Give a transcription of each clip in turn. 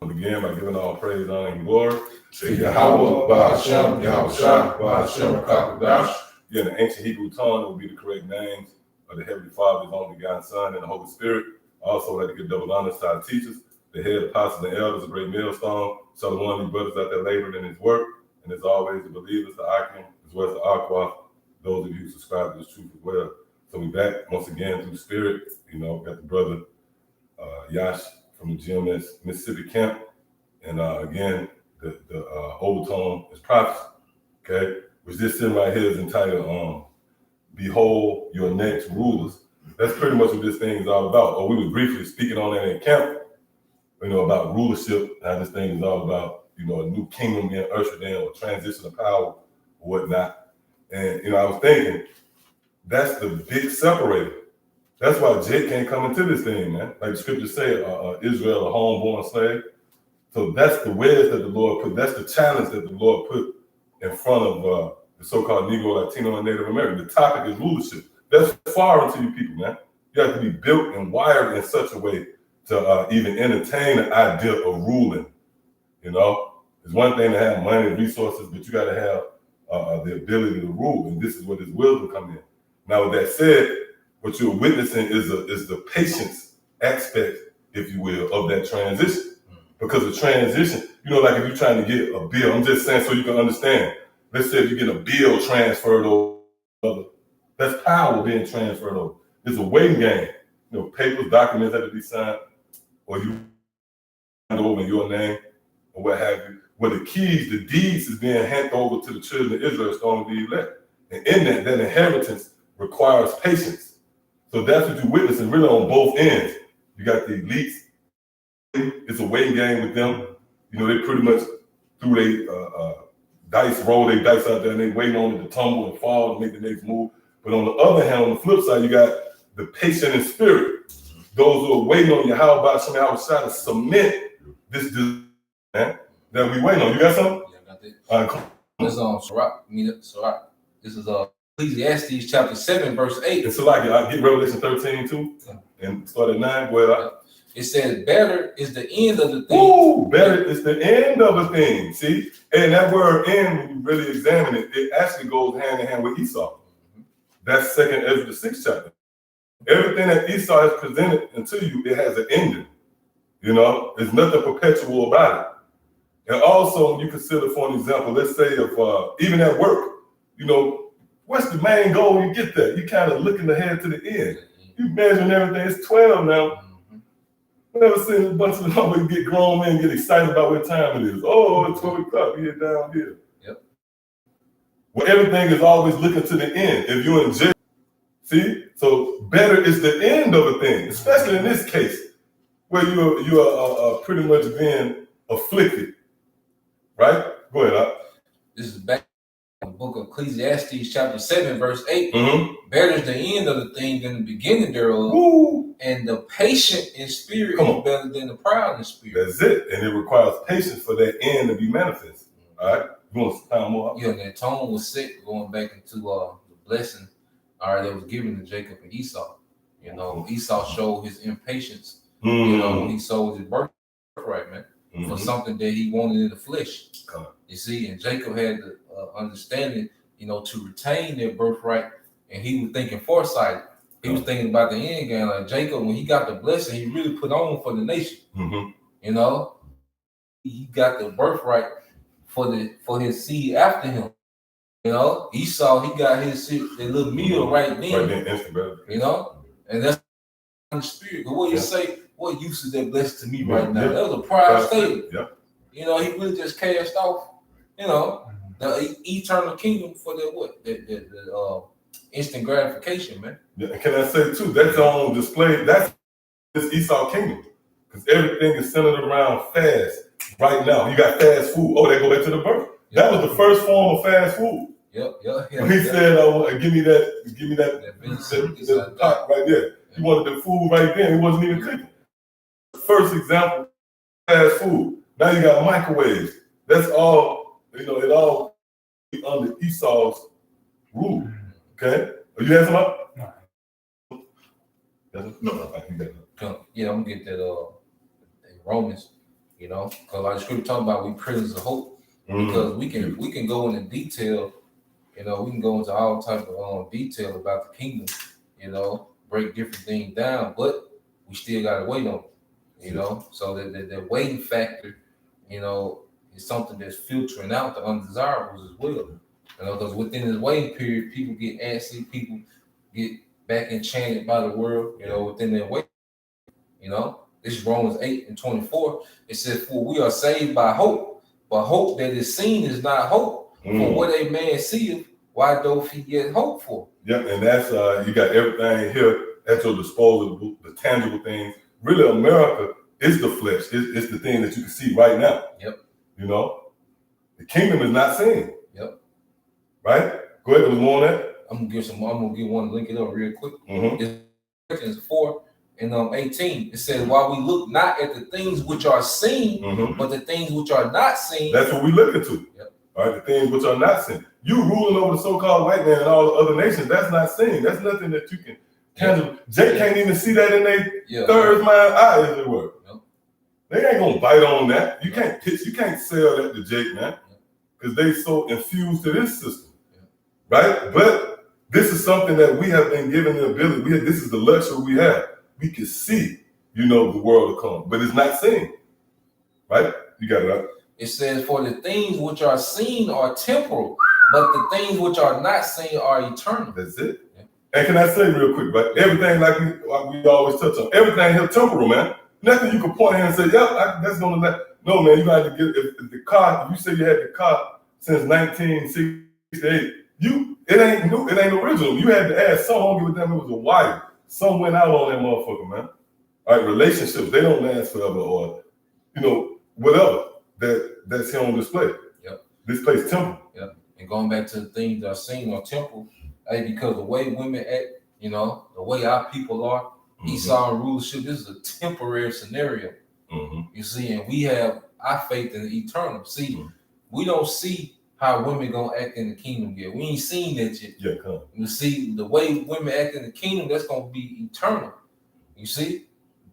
begin by giving all praise, honor, and glory to Yahweh, Ba'ashem, Yahushua, Ba'ashem, Kakadash. Yeah, in the ancient Hebrew tongue, it would be the correct names of the Heavenly Father, His only begotten Son, and the Holy Spirit. I also like to give double honors to our teachers, the head apostles and elders, a great millstone. So the one of you brothers out there laboring in His work, and as always, the believers, the Akim, as well as the Aqua, those of you who subscribe to this truth as well. So we back once again through the Spirit. Got the brother Yash from the GMS Mississippi camp, and again the overtone is prophecy. Okay, which this sitting right here is entitled "Behold Your Next Rulers." That's pretty much what this thing is all about. Or we were briefly speaking on that in camp, about rulership, how this thing is all about, a new kingdom being ushered in, or transition of power, or whatnot. And I was thinking, that's the big separator. That's why Jake can't come into this thing, man. Like the scriptures say, Israel, a homeborn slave. So that's the wedge that the Lord put. That's the challenge that the Lord put in front of the so-called Negro, Latino, and Native American. The topic is rulership. That's foreign to you people, man. You have to be built and wired in such a way to even entertain the idea of ruling. It's one thing to have money and resources, but you got to have the ability to rule, and this is where this wisdom come in. Now, with that said, what you're witnessing is the patience aspect, if you will, of that transition. Because the transition, like if you're trying to get a bill, I'm just saying so you can understand. Let's say if you get a bill transferred over, that's power being transferred over. It's a waiting game. Papers, documents have to be signed, or you hand over in your name, or what have you. Well, the keys, the deeds is being handed over to the children of Israel, stone to the elect. And in that inheritance requires patience. So that's what you're witnessing really on both ends. You got the elites. It's a waiting game with them. They pretty much threw their dice, roll their dice out there, and they waiting on it to tumble and fall and make the next move. But on the other hand, on the flip side, you got the patient in spirit. Those who are waiting on you, how about somebody outside to cement this man, that we waiting on. You got something? Yeah, I got that. This is Sirach. This is Ecclesiastes chapter 7, verse 8. It's like I get Revelation 13 too, and start at 9. Go ahead. It says, better is the end of the thing. Ooh, better is the end of a thing. See? And that word end, when you really examine it, it actually goes hand in hand with Esau. That's 2nd Ezra, the 6th chapter. Everything that Esau has presented unto you, it has an ending. There's nothing perpetual about it. And also, when you consider, for an example, let's say if even at work, what's the main goal you get there? You kind of looking ahead to the end. You measuring everything. It's 12 now. I've never seen a bunch of them get grown men get excited about what time it is. Oh, it's 12 o'clock. We're down here. Yep. Well, everything is always looking to the end. If you're in jail, see? So better is the end of a thing, especially in this case, where you are pretty much being afflicted. Right? Go ahead. This is back in the book of Ecclesiastes chapter 7, verse 8. Mm-hmm. Better is the end of the thing than the beginning thereof. Woo. And the patient in spirit is better than the proud in spirit. That's it. And it requires patience for that end to be manifest. All right? You want to time more? Yeah, that tone was set going back into the blessing that was given to Jacob and Esau. Esau showed his impatience, when he sold his birthright, man, for something that he wanted in the flesh. You see, and Jacob had the understanding, to retain their birthright, and he was thinking foresight. He was thinking about the end game. Like Jacob, when he got the blessing, he really put on for the nation. He got the birthright for his seed after him. Esau, he got his little meal right then. And that's the spirit. But what you say, what use is that blessed to me right now? That was a pride statement. He really just cast off, the eternal kingdom for the instant gratification, man. Yeah, can I say too, that's on display. That's this Esau kingdom. Because everything is centered around fast. Right now, you got fast food. Oh, they go back to the birth. That was the first form of fast food. When he said, give me that pot right there. He wanted the food right there. He wasn't even cooking. First example, fast food. Now you got microwaves. That's all, it all under Esau's rule. Okay? Are you asking about? No. Yeah, I'm gonna get that Romans You know, because like the scripture talking about, we prisoners of hope. Because we can go into detail. You know, we can go into all type of detail about the kingdom. You know, break different things down, but we still gotta wait on it. You know, so the waiting factor, you know, is something that's filtering out the undesirables as well. You know, because within this waiting period, people get antsy, people get back enchanted by the world. You know, within their wait. You know, this is Romans 8:24. It says, "For we are saved by hope, but hope that is seen is not hope. For what a man seeth, why doth he yet hope for?" Yep, and that's you got everything here at your disposal, the tangible things. Really, America is the flesh. It's the thing that you can see right now. Yep. You know, the kingdom is not seen. Yep. Right. Go ahead. There's more on that. I'm gonna get one, link it up real quick. Mm-hmm. It's 4:18. It says, "While we look not at the things which are seen, but the things which are not seen." That's what we look into. Yep. All right, the things which are not seen. You ruling over the so-called white man and all the other nations. That's not seen. That's nothing that you can tangible. Jake can't even see that in their third mind eye, as it were. Yep. They ain't gonna bite on that. You can't pitch. You can't sell that to Jake, man, because they so infused to this system, right? But this is something that we have been given the ability. This is the luxury we have. We can see, you know, the world to come, but it's not seen, right? You got it up. It says, "For the things which are seen are temporal, but the things which are not seen are eternal." That's it. Yeah. And can I say real quick, but everything like we always touch on, everything here temporal, man. Nothing you can point here and say, "Yep, that's gonna let." No, man, you got to get if the car. If you say you had the car since 1968, it ain't new. It ain't original. You had to add some. I don't give a damn. It was a wire. Some went out on that motherfucker, man. All right, relationships, they don't last forever, or you know, whatever that's here on display. Yep. This place temple. Yep. And going back to the things that are seen on temple, hey, because the way women act, you know, the way our people are, Esau and rulership, this is a temporary scenario. You see, and we have our faith in the eternal. See, we don't see how women gonna act in the kingdom yet. We ain't seen that yet. Yeah, come. You see, the way women act in the kingdom, that's gonna be eternal. You see,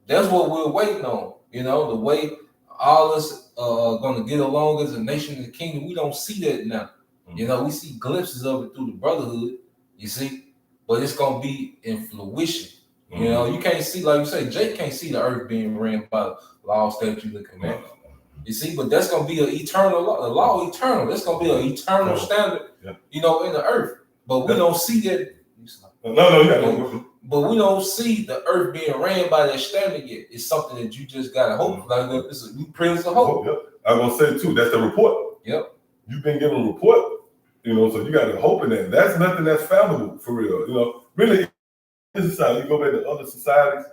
that's what we're waiting on. You know, the way all us gonna get along as a nation in the kingdom, we don't see that now. You know, we see glimpses of it through the brotherhood. You see, but it's gonna be in fruition. You know, you can't see, like you say, Jake can't see the earth being ran by law, statute, and commandment. You see, but that's gonna be an eternal law. The law eternal. That's gonna be an eternal standard. You know, in the earth. But we don't see that. But we don't see the earth being ran by that standard yet. It's something that you just gotta hope. Like it's a new prince of hope. I'm gonna say too. That's the report. Yep. You've been given a report. You know, so you got to hope in that. That's nothing that's foundable for real. You know, really. You go back to other societies,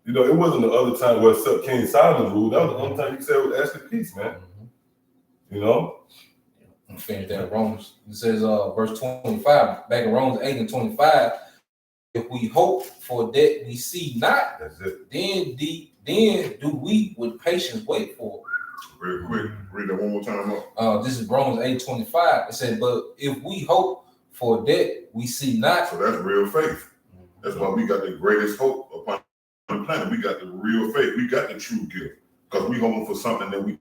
you know, it wasn't the other time where except King Solomon ruled. That was the only time you could say it was actually peace, man. You know? I'm finished that in Romans. It says verse 25, back in Romans 8:25, if we hope for that we see not, that's it. Then do we with patience wait for it. Real quick, read that one more time. This is Romans 8:25. It said, but if we hope for that we see not. So that's real faith. That's why we got the greatest hope upon the planet. We got the real faith. We got the true gift. Because we hoping for something that we.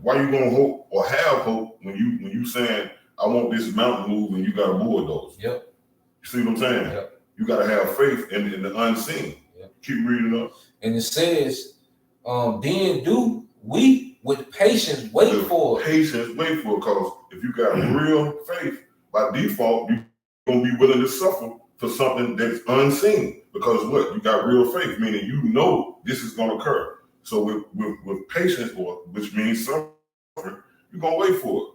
Why you gonna hope or have hope when you saying I want this mountain move and you got a bulldozer? Yep. You see what I'm saying? Yep. You got to have faith in the unseen. Yep. Keep reading up. And it says, then do we with patience wait for it. Patience wait for it. Because if you got real faith, by default you're gonna be willing to suffer for something that's unseen, because what? You got real faith, meaning you know this is going to occur. So with patience, or which means suffering, you're going to wait for it,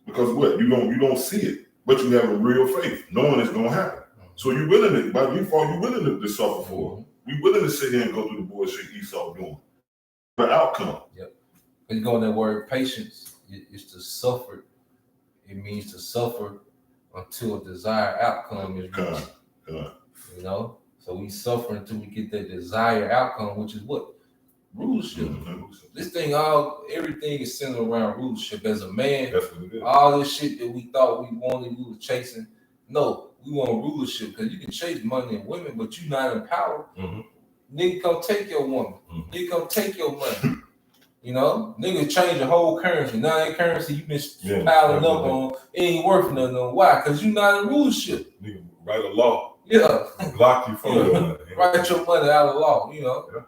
because what? You don't see it, but you have a real faith, knowing it's going to happen. So you're willing to, by default, you're willing to suffer for it. We're willing to sit here and go through the bullshit Esau doing. The outcome. Yep. When you go in that word patience, it's to suffer. It means to suffer until a desired outcome is reached. You know, so we suffer until we get that desired outcome, which is what? Rulership. This thing, everything is centered around rulership. As a man, that's what it is. All this shit that we thought we wanted, we were chasing. No, we want rulership, because you can chase money and women, but you're not in power. Nigga, come take your woman. Nigga, come take your money. You know, niggas change the whole currency. Now that currency you been Yeah, piling up definitely. on, it ain't worth nothing. Why? Because you not in rulership. Nigga, write a law, Yeah. block you from Yeah. doing it. Write your money out of law, you know. Yeah.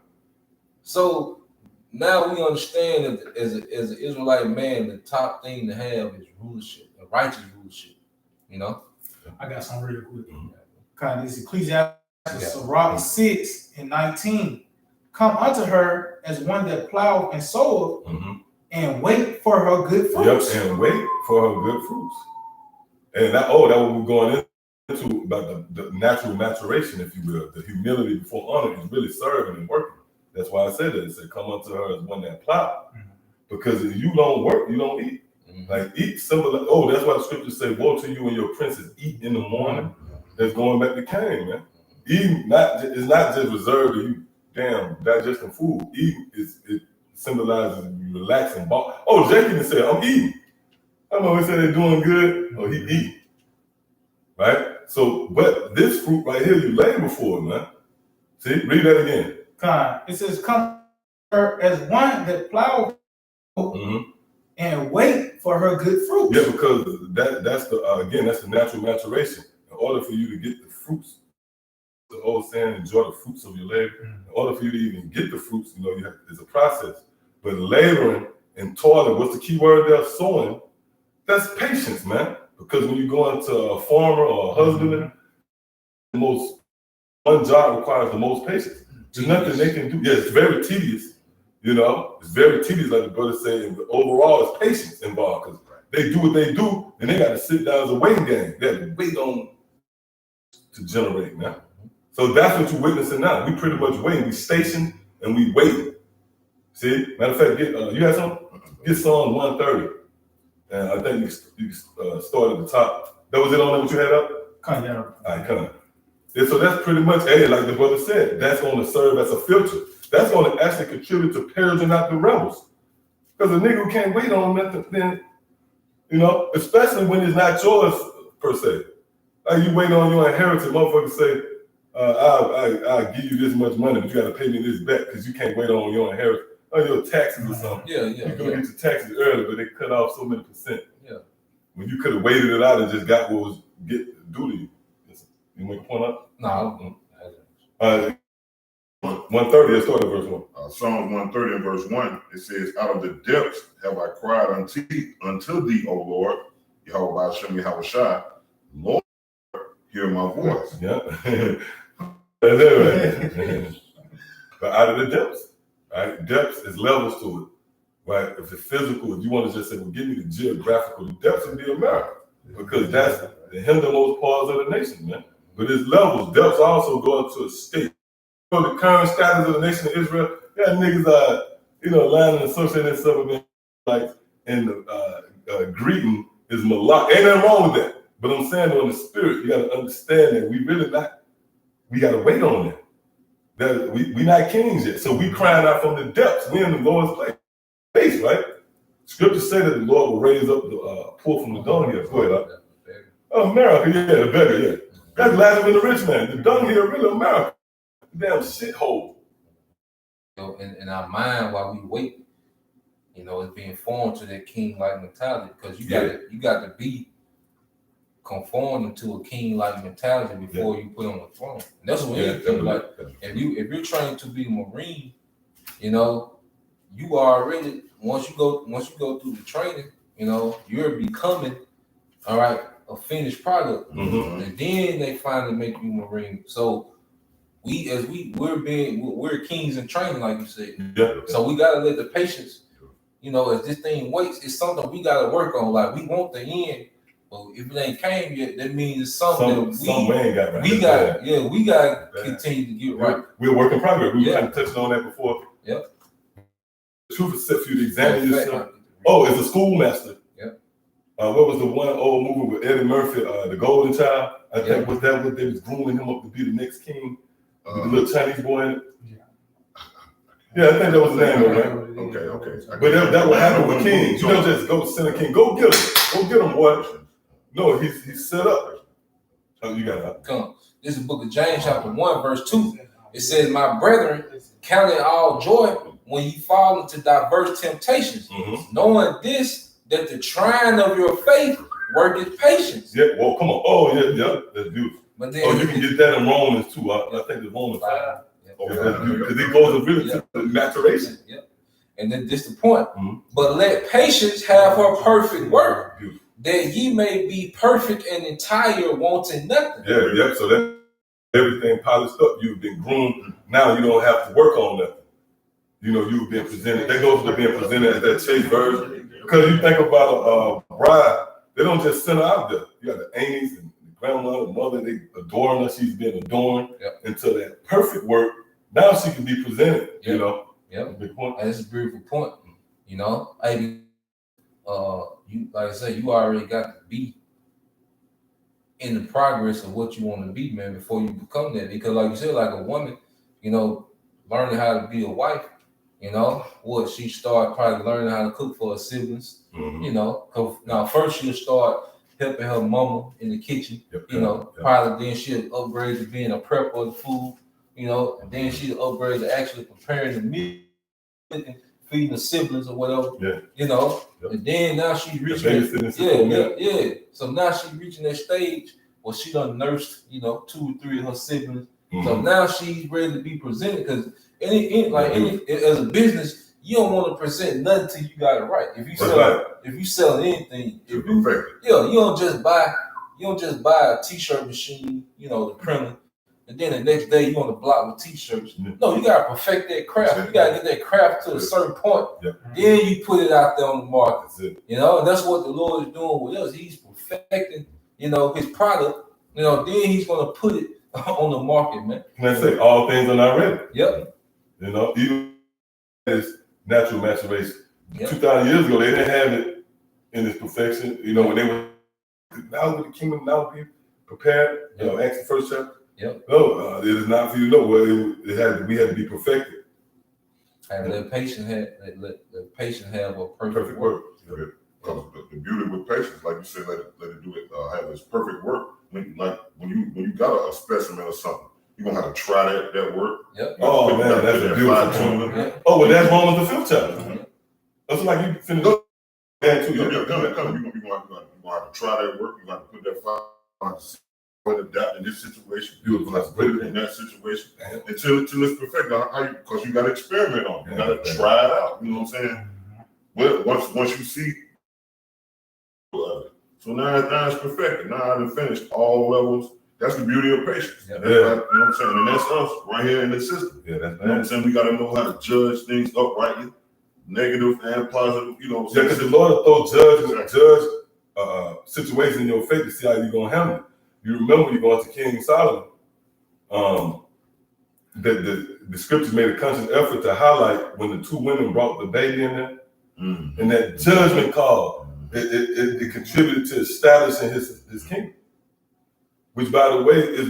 So now we understand that as an Israelite man, the top thing to have is rulership, a righteous rulership, you know. I got some real quick. Mhm. Kind of this Ecclesiastes Yeah. Sirach 6:19. Come unto her as one that ploweth and soweth, Mhm. and wait for her good fruits. Yep, and wait for her good fruits. And that what we're going into about the natural maturation, if you will, the humility before honor is really serving and working. That's why I said that. It said, come unto her as one that plow. Mhm. Because if you don't work, you don't eat. Mhm. Like eat symbol. That's why the scriptures say, woe to you and your princes, eat in the morning. That's going back to Cain, man. Eating is not just reserved to you, digesting food. Eating it symbolizes you relaxing. Oh, Jake even said, I'm eating. I don't know, he said they're doing good, or he eat. Right? So, but this fruit right here, you labor for it, man. See, read that again. It says, come to her as one that ploweth Mm-hmm. and wait for her good fruits. Yeah, because that's the natural maturation. In order for you to get the fruits, the old saying, enjoy the fruits of your labor. Mhm. In order for you to even get the fruits, it's a process. But laboring and toiling, what's the key word there? Sowing. That's patience, man. Because when you go into a farmer or a husbandman, one job requires the most patience. There's nothing they can do. Yeah, it's very tedious. It's very tedious, like the brother said. But overall, it's patience involved because they do what they do, and they got to sit down as a waiting game. They have to wait on to generate now. So that's what you're witnessing now. We pretty much waiting. We stationed and we waiting. See, matter of fact, you had something? Get Psalm 130. And I think you start at the top. That was it on there what you had up? All right, come on. And so that's pretty much, like the brother said, that's going to serve as a filter. That's going to actually contribute to purging out the rebels. Because a nigga who can't wait on nothing, then, especially when it's not yours per se. Like you wait on your inheritance, motherfuckers say, I'll give you this much money, but you got to pay me this back because you can't wait on your inheritance. Or your taxes or something. Yeah. You go get your taxes early, but they cut off so many percent. Yeah. When you could have waited it out and just got what was due to you. You make a point up? No. 130, let's start at verse 1. Psalms 130 and verse 1, it says, out of the depths have I cried unto thee, O Lord, Yahweh Hashem Yahushua, Lord, hear my voice. Yeah. That's it, right? But out of the depths, right? Depths is levels to it, right? If it's physical, if you want to just say, well, give me the geographical, the depths would be America, because that's the hindermost parts of the nation, man. But it's levels. Depths also go into a state. For the current status of the nation of Israel, niggas lying and associating themselves with like, and greeting is malak. Ain't nothing wrong with that. But I'm saying on the spirit, you got to understand that we got to wait on that. That we not kings yet. So we crying out from the depths. We in the lowest place, right? Scripture say that the Lord will raise up the poor from the dunghill. Go ahead, America, the beggar, yeah. That's Lazarus and the rich man. The dunghill, really America. Damn shithole. In our mind while we wait, it's being formed to that king-like mentality because you got to be conforming to a king-like mentality before you put on the throne. And that's what anything like. If you're trained to be a Marine, you are already once you go through the training, you're becoming a finished product, Mm-hmm. and then they finally make you Marine. So we're kings in training, like you said. Yeah. So we gotta let the patience, as this thing waits, it's something we gotta work on. Like we want the end, but if it ain't came yet, that means it's something we ain't got right. We gotta continue to get right. We're a work in progress. We kind of touched on that before. Yep. The truth is set for you to examine yourself. Oh, it's a schoolmaster. Yep. What was the one old movie with Eddie Murphy, The Golden Child? I think was that what they was grooming him up to be the next king? With the little Chinese boy in it. Yeah, I think that was the name of it, right? Okay. But that would happen with kings. You don't just go send a king. Go get him. Go get him, boy. No, he's set up. Oh, you got it. Come. This is the book of James, chapter 1, verse 2. It says, my brethren, count it all joy when you fall into diverse temptations, knowing this, that the trying of your faith worketh patience. Yeah, well, come on. Oh, yeah, that's beautiful. But then You can get that in Romans too. I think it's Romans 5. Because it goes really to the maturation. And then this the point. But let patience have her perfect work, that ye may be perfect and entire, wanting nothing. Yeah. So that everything polished up, you've been groomed. Now you don't have to work on nothing. You've been presented. That goes to being presented as that chase version. Because you think about a bride, they don't just send her out there. You got the aunties and the grandmother, the mother, they adoring her. She's been adorned until that perfect work. Now she can be presented. Big point. And that's a beautiful point. Hey, you like I said, you already got to be in the progress of what you want to be, man, before you become that. Because like you said, like a woman, learning how to be a wife, she start probably learning how to cook for her siblings, now first she'll start helping her mama in the kitchen, probably then she'll upgrade to being a prepper of the food, and then she'll upgrade to actually preparing the meal, feeding the siblings or whatever, and then now she's reaching so now she's reaching that stage where she done nursed, 2 or 3 of her siblings. So now she's ready to be presented, because as a business, you don't want to present nothing till you got it right. If you sell anything, you don't just buy a t-shirt machine, the printer, and then the next day you on the block with t-shirts. No, you gotta perfect that craft. You gotta get that craft to a certain point. Then you put it out there on the market. And that's what the Lord is doing with us. He's perfecting, his product. Then he's gonna put it on the market, man. Can I say all things are not ready? Yep. Even as natural maturation. 2,000 years ago, they didn't have it in its perfection. When they were now with the kingdom, now be prepared. Acts the first chapter. No, it is not for you to know. Well, we had to be perfected. And let patience have a perfect work. Because the beauty with patience, like you said, let it do it, have its perfect work. When you got a specimen or something, you're gonna have to try that work. Oh man, that's a beautiful point. Oh, well, that's Romans the 5th chapter. That's like you finished. You're gonna have to try that work. You're gonna have to put that fire and adapt in this situation. You're gonna have to put it in that situation until it's perfect. Because you got to experiment on it. You got to try it out. You know what I'm saying? But once you see. So now it's perfected. Now I've finished all levels. That's the beauty of patience. You know what I'm saying? And that's us right here in the system. That's you know what I'm saying? We got to know how to judge things uprightly, negative and positive. Because the Lord will throw judge situation in your face to see how you're going to handle it. You remember you going to King Solomon, that the scriptures made a conscious effort to highlight when the 2 women brought the baby in there, and that judgment call, it contributed to establishing his kingdom. Which, by the way, I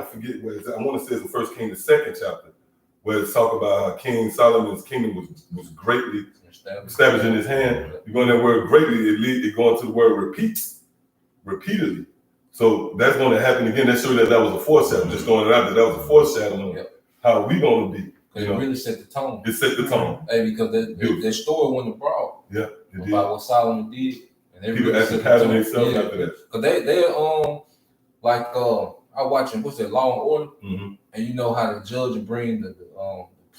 forget where it's at. I want to say it's the 1 King, the 2nd chapter, where it's talk about how King Solomon's kingdom was greatly established in his hand. You go in that word greatly, it going to the word repeatedly. So that's going to happen again. That showed that was a foreshadow. Just throwing it out there, that was a foreshadow of how we going to be. Because it really set the tone. It set the tone. Hey, because that story went abroad. About what Solomon did. And people actually pattern themselves after that. Because they're I watching what's that, Law and Order, and you know how the judge will bring the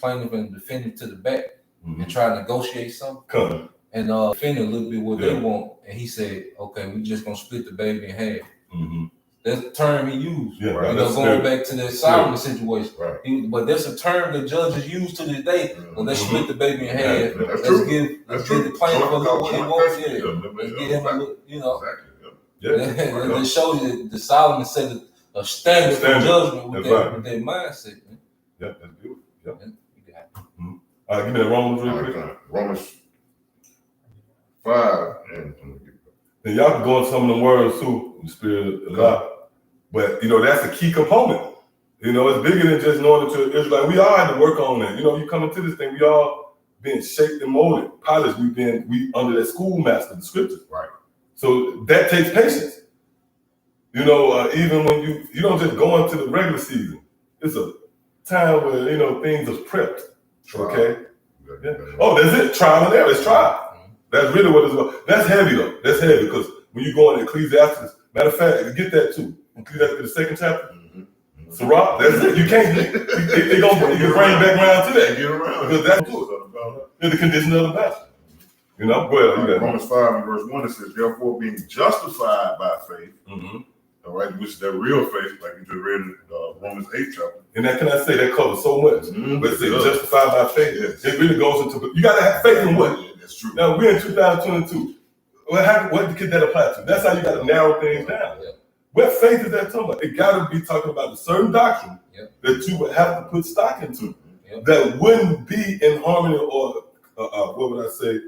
plaintiff and the defendant to the back and try to negotiate something. And defend a little bit what they want, and he said, "Okay, we just gonna split the baby in half." That's the term he used. Going back to that Solomon situation. But that's a term the judges use to this day. Well, let's split the baby in half. Let's give the plaintiff a little what he wants. Let's give him a little, It shows you that the Solomon set a standard for judgment with that mindset. Man. That's beautiful. Give me the Romans real quick. Romans 5. And y'all can go into some of the words too, in the spirit a lot. But that's a key component. It's bigger than just knowing that you're Israelite. We all have to work on that. You come into this thing, we all being shaped and molded, polished. We under that schoolmaster, the scriptures. So that takes patience. Even when you don't just go into the regular season. It's a time where things are prepped. Okay. Yeah. Oh, that's it. Trial and error. It's trial. That's really what it's about. That's heavy though. That's heavy because when you go in Ecclesiastes, matter of fact, get that too. Ecclesiastes, the second chapter. Sirach, that's it. You can't. They gonna bring back around to that. Get around Because that's the condition of the vessel. You know, well, Romans 5 and verse 1, it says, therefore being justified by faith, all right, which is that real faith, like you just read in Romans 8 chapter. And that, can I say, that covers so much. But it's justified by faith. Yes. It really goes into, you got to have faith in what? Yeah, that's true. Now, we're in 2022. What could that apply to? That's how you got to narrow things down. Yeah. What faith is that talking about? It got to be talking about a certain doctrine that you would have to put stock into that wouldn't be in harmony or, what would I say,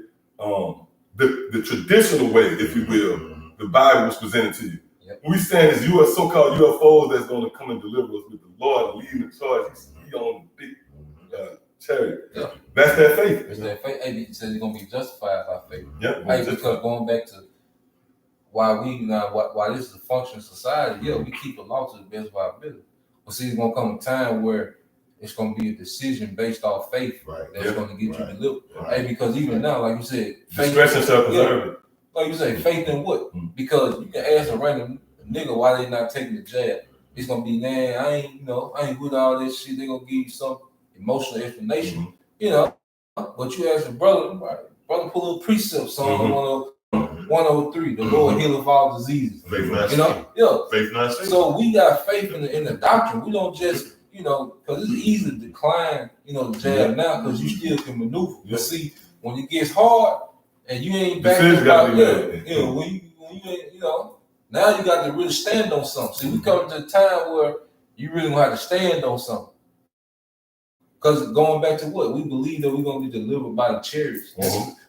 the traditional way, if you will, the Bible was presented to you. We saying is you are so-called UFOs that's going to come and deliver us with the Lord and lead the charge. He on the big chariot. Yeah. That's that faith. It's that faith. Hey, he says you're gonna be justified by faith. Yeah. Hey, because going back to why this is a functioning society, we keep the law to the best of our ability. But see, it's gonna come a time where it's gonna be a decision based off faith that's gonna get you delivered. Hey, because even now, like you said, discretion shall preserve it. Like you say, faith in what? Because you can ask a random nigga why they not taking the jab. It's gonna be, man, I ain't with all this shit. They gonna give you some emotional explanation, But you ask a brother pull a precept, Psalm 103, the Lord healeth all diseases. Faith not faith not saved. So we got faith in the doctrine. We don't just, because it's easy to decline, the jab now because you still can maneuver. But see, when it gets hard and you ain't backing about, when you ain't, now you got to really stand on something. See, we come to a time where you really gonna have to stand on something. Because going back to what? We believe that we're gonna be delivered by the chariots.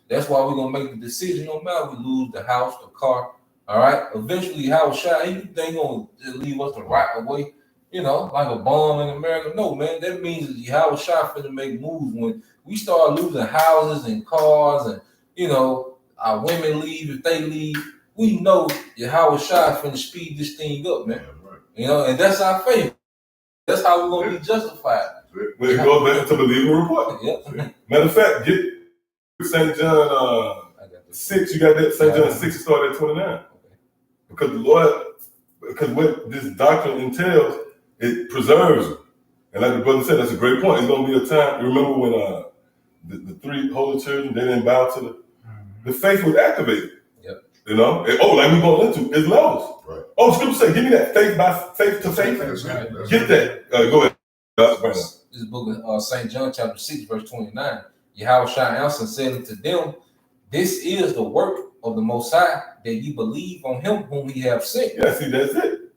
That's why we're gonna make the decision. No matter we lose the house, the car. All right. Eventually, Howard Shah, he ain't gonna just leave us to rot away, like a bomb in America. No, man, that means that Howard Shah finna make moves when we start losing houses and cars and our women leave if they leave. We know Yahweh Shai finna speed this thing up, man. And that's our faith. That's how we're gonna be justified. When it goes back to believable report. Matter of fact, get St. John 6. You got that St. John 6 started at 29. Because the Lord, because what this doctrine entails, it preserves you. And like the brother said, that's a great point. It's gonna be a time. Remember when the three holy children, they didn't bow to the faith was activated. And, like we're going into, it's levels. Right. Oh, scripture say, give me that faith by faith to faith. Get that. Go ahead. This book of St. John chapter 6, verse 29. Yahweh Shai answered and said unto them, this is the work of the Most High, that ye believe on him whom he have sent. Yeah, see, that's it.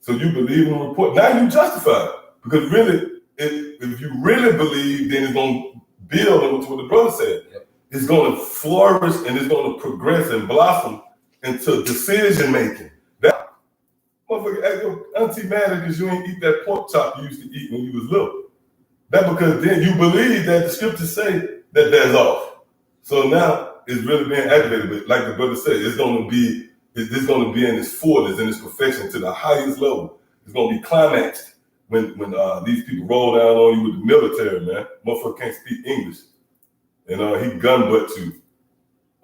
So you believe in the report. Now you justify it. Because really, if you really believe, then it's going to build on what the brother said. It's going to flourish and it's going to progress and blossom into decision making. That motherfucker, auntie mad because you ain't eat that pork chop you used to eat when you was little. That because then you believe that the scriptures say that that's off. So now it's really being activated. But like the brother said, it's going to be in its fullness and its perfection to the highest level. It's going to be climaxed when these people roll down on you with the military, man. Motherfucker can't speak English. And he gun butt you.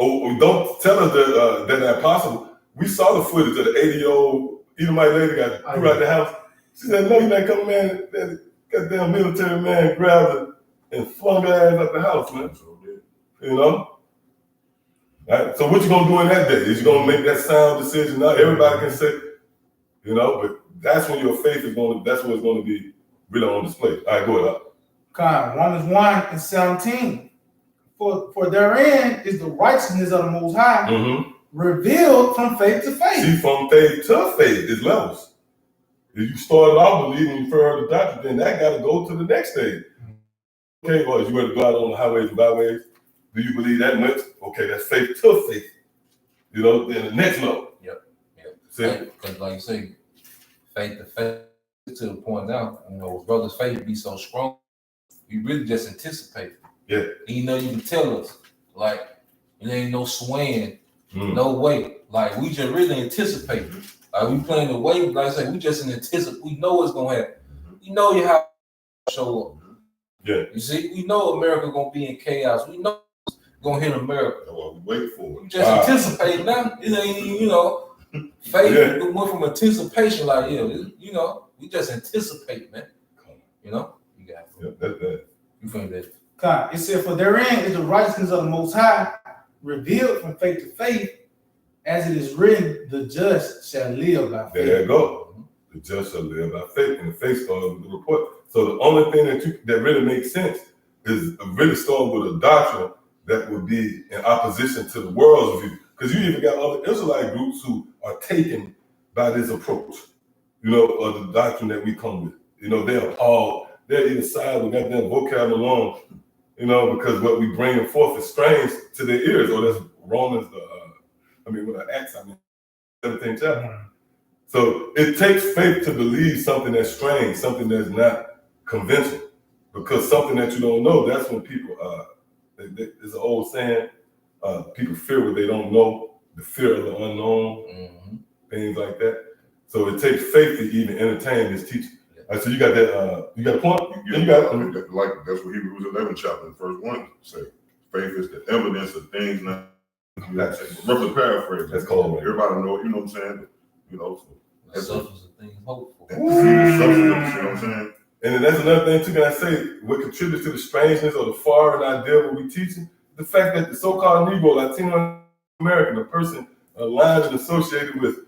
Oh, don't tell us that that's possible. We saw the footage of the 80-year-old Edomite lady got threw out the house. She said, no, you're not coming, man. That goddamn military man grabbed her and flung her ass out the house, man. All right? So what you going to do in that day? Is you going to make that sound decision? Now everybody can say, but that's when your faith is going to, that's what it's going to be really on display. All right, go ahead. God, Romans 1 and 17. For therein is the righteousness of the Most High revealed from faith to faith. See, from faith to faith is levels. If you started off believing you heard the doctrine, then that got to go to the next stage. Okay, well, you ready to go out on the highways and byways? Do you believe that much? Okay, that's faith to faith. Then the next level. Yep. See? Because like you say, faith to faith to the point now, brother's faith be so strong, we really just anticipate. Yeah. And you can tell us, like, it ain't no swaying, no way. Like, we just really anticipate. Like, we playing the wave, like I say, we just anticipate. We know it's going to happen. You have to show up. Yeah. You see, we know America gonna be in chaos. We know it's gonna hit America. That's what we wait for. We just anticipate now. It ain't, faith it went from anticipation, like, we just anticipate, man. You got it. Yeah, that's that. You think that? God, it said, for therein is the righteousness of the Most High, revealed from faith to faith, as it is written, the just shall live by faith. There you go. The just shall live by faith, and the faith starts with the report. So the only thing that really makes sense is really starting with a doctrine that would be in opposition to the world's view. Because you even got other Israelite groups who are taken by this approach, of the doctrine that we come with. They're appalled. They're either side with that damn vocab alone, because what we bring forth is strange to their ears. Or that's Romans, Acts, 17th chapter. So it takes faith to believe something that's strange, something that's not conventional. Because something that you don't know, that's when people, there's an old saying, people fear what they don't know, the fear of the unknown, things like that. So it takes faith to even entertain this teaching. So you got that, you got a point? You got it. Like that's what Hebrews 11 chapter, verse 1 say. Faith is the evidence of things not. Roughly paraphrase. That's cold, man. Everybody know, you know what I'm saying? The substance of things hoped for. You know what I'm saying? And then that's another thing too, can I say, what contributes to the strangeness or the foreign idea of what we teaching? The fact that the so-called Negro, Latino American, a person aligned and associated with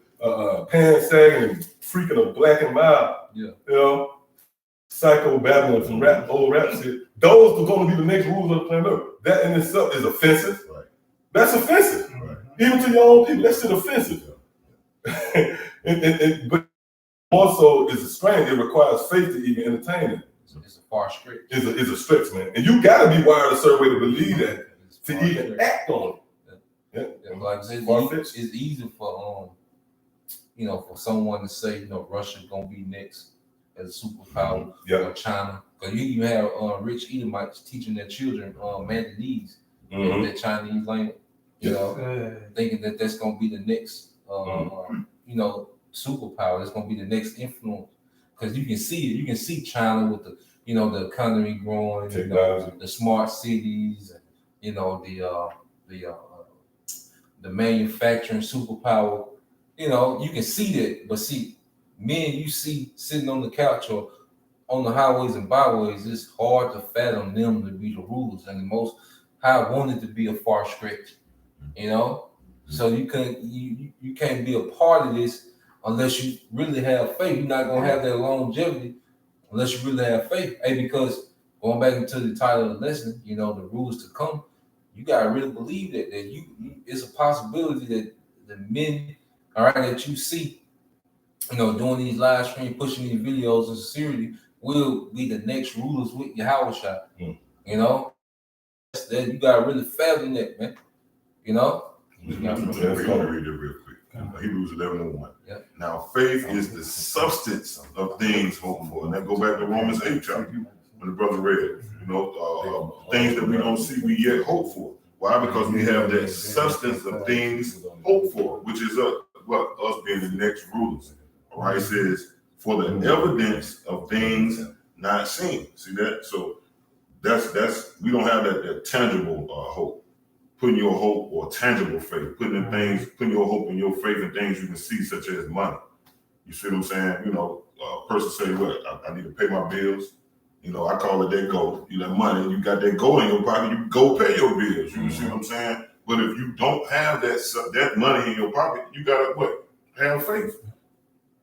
pants sagging and freaking a black and mild, psycho babbling from old rap shit, those are going to be the next rules of the planet Earth. That in itself is offensive. Right. That's offensive. Right. Even to your own people, that shit offensive. But also, it's a strange. It requires faith to even entertain it. It's a far stretch. It's a stretch, man. And you got to be wired a certain way to believe that, to even act on it. Yeah, like I said, it's easy for for someone to say, Russia's gonna be next as a superpower, or China, because you even have rich Edomites teaching their children Mandanese in their Chinese language, thinking that that's gonna be the next, superpower. That's gonna be the next influence, because you can see it. You can see China with the, the economy growing, the smart cities, the manufacturing superpower. You can see that, but see, men you see sitting on the couch or on the highways and byways, it's hard to fathom them to be the rulers. And the Most High wanted to be a far stretch, So you can't be a part of this unless you really have faith. You're not gonna have that longevity unless you really have faith. Because going back into the title of the lesson, the rules to come, you gotta really believe that it's a possibility that the men, that you see, doing these live streams, pushing these videos in sincerity, will be the next rulers with Yahweh Shai. That you gotta really fathom that, man. Let me read it real quick. Hebrews 11:1. Yep. Now faith is the substance of things hoped for. And that go back to Romans 8 chapter when the brother read. Things that we don't see, we yet hope for. Why? Because we have that substance of things hoped for, which is us being the next rulers. All right, it says, for the evidence of things not seen. See that? So that's we don't have that tangible hope. Putting your hope or tangible faith, putting your hope and your faith in things you can see, such as money. You see what I'm saying? A person say, I need to pay my bills. I call it that go. You got money, you got that go in your pocket, you go pay your bills. You see what I'm saying? But if you don't have that money in your pocket, you gotta have faith.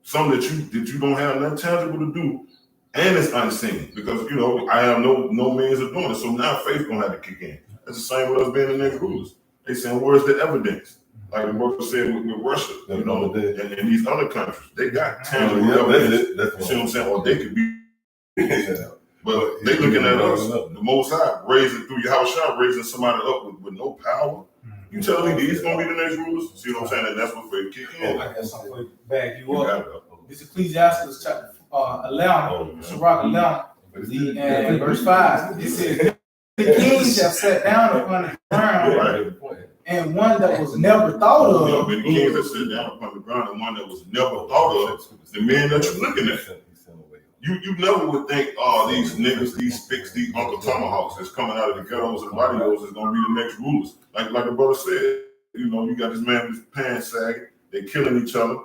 Something that you don't have nothing tangible to do, and it's unseen. Because I have no means of doing it. So now faith gonna have to kick in. It's the same with us being the next rulers. They saying, where's the evidence? Like the brother said with Russia, and these other countries, they got tangible evidence. You see what I'm saying? Or they could be. But they looking at us, the Most High, through Yahushua, raising somebody up with no power. You tell me these gonna be the next rulers? See what I'm saying? And that's what faith kick in. I got something to back you up. This is Ecclesiastes chapter 11, Sirach 11, and verse 5. It says, the king shall sit down upon the ground, and one that was never thought of. The kings that sit down upon the ground, and one that was never thought of, the man that you're looking at. You never would think, these niggas, these sticks, these Uncle Tomahawks that's coming out of the ghettos and barrios is gonna be the next rulers. Like the brother said, you know, you got this man with his pants sagging, they killing each other.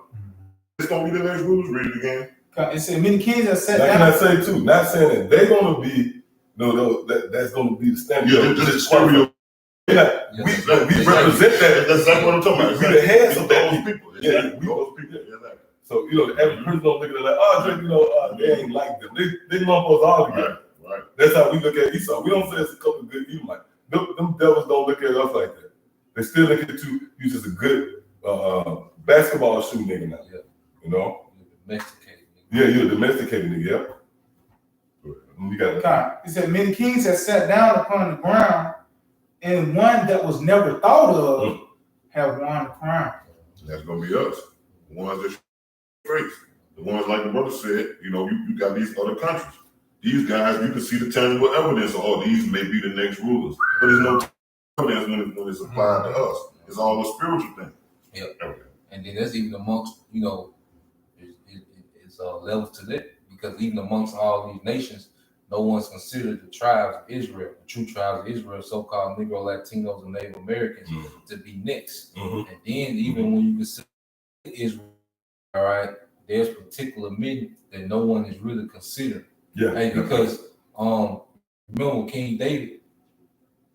It's gonna be the next rulers. Read it again. It said many kings have sat Now, down. can I say too? Not saying that they're gonna be that's gonna be the standard. Yeah, this is stereo. Yeah, we represent that. That's exactly what I'm talking about. We the heads of those those people. Yeah, Exactly. Those people. Yeah, exactly. So you know, the average person don't look at it like, oh, Drake, you know, they ain't like them. They lump us all together. Right. That's how we look at Esau. We don't say it's a couple of good Edomites. Them devils don't look at us like that. They still look at you just a good basketball shoe nigga now. Yeah. You know? Domesticated. Yeah, you're a domesticated nigga. Yep. You got God, it said many kings have sat down upon the ground, and one that was never thought of have won the crown. That's gonna be us. The ones that face. The ones like the brother said, you know, you got these other countries. These guys, you can see the tangible evidence of all these may be the next rulers. But there's no evidence when it's applied to us. It's all a spiritual thing. Yeah. Okay. And then that's even amongst, you know, it's levels to that, because even amongst all these nations, no one's considered the tribes of Israel, the true tribes of Israel, so-called Negro, Latinos, and Native Americans, to be next. And then even when you consider Israel, all right, there's particular men that no one is really considered. Yeah. Hey, because remember King David,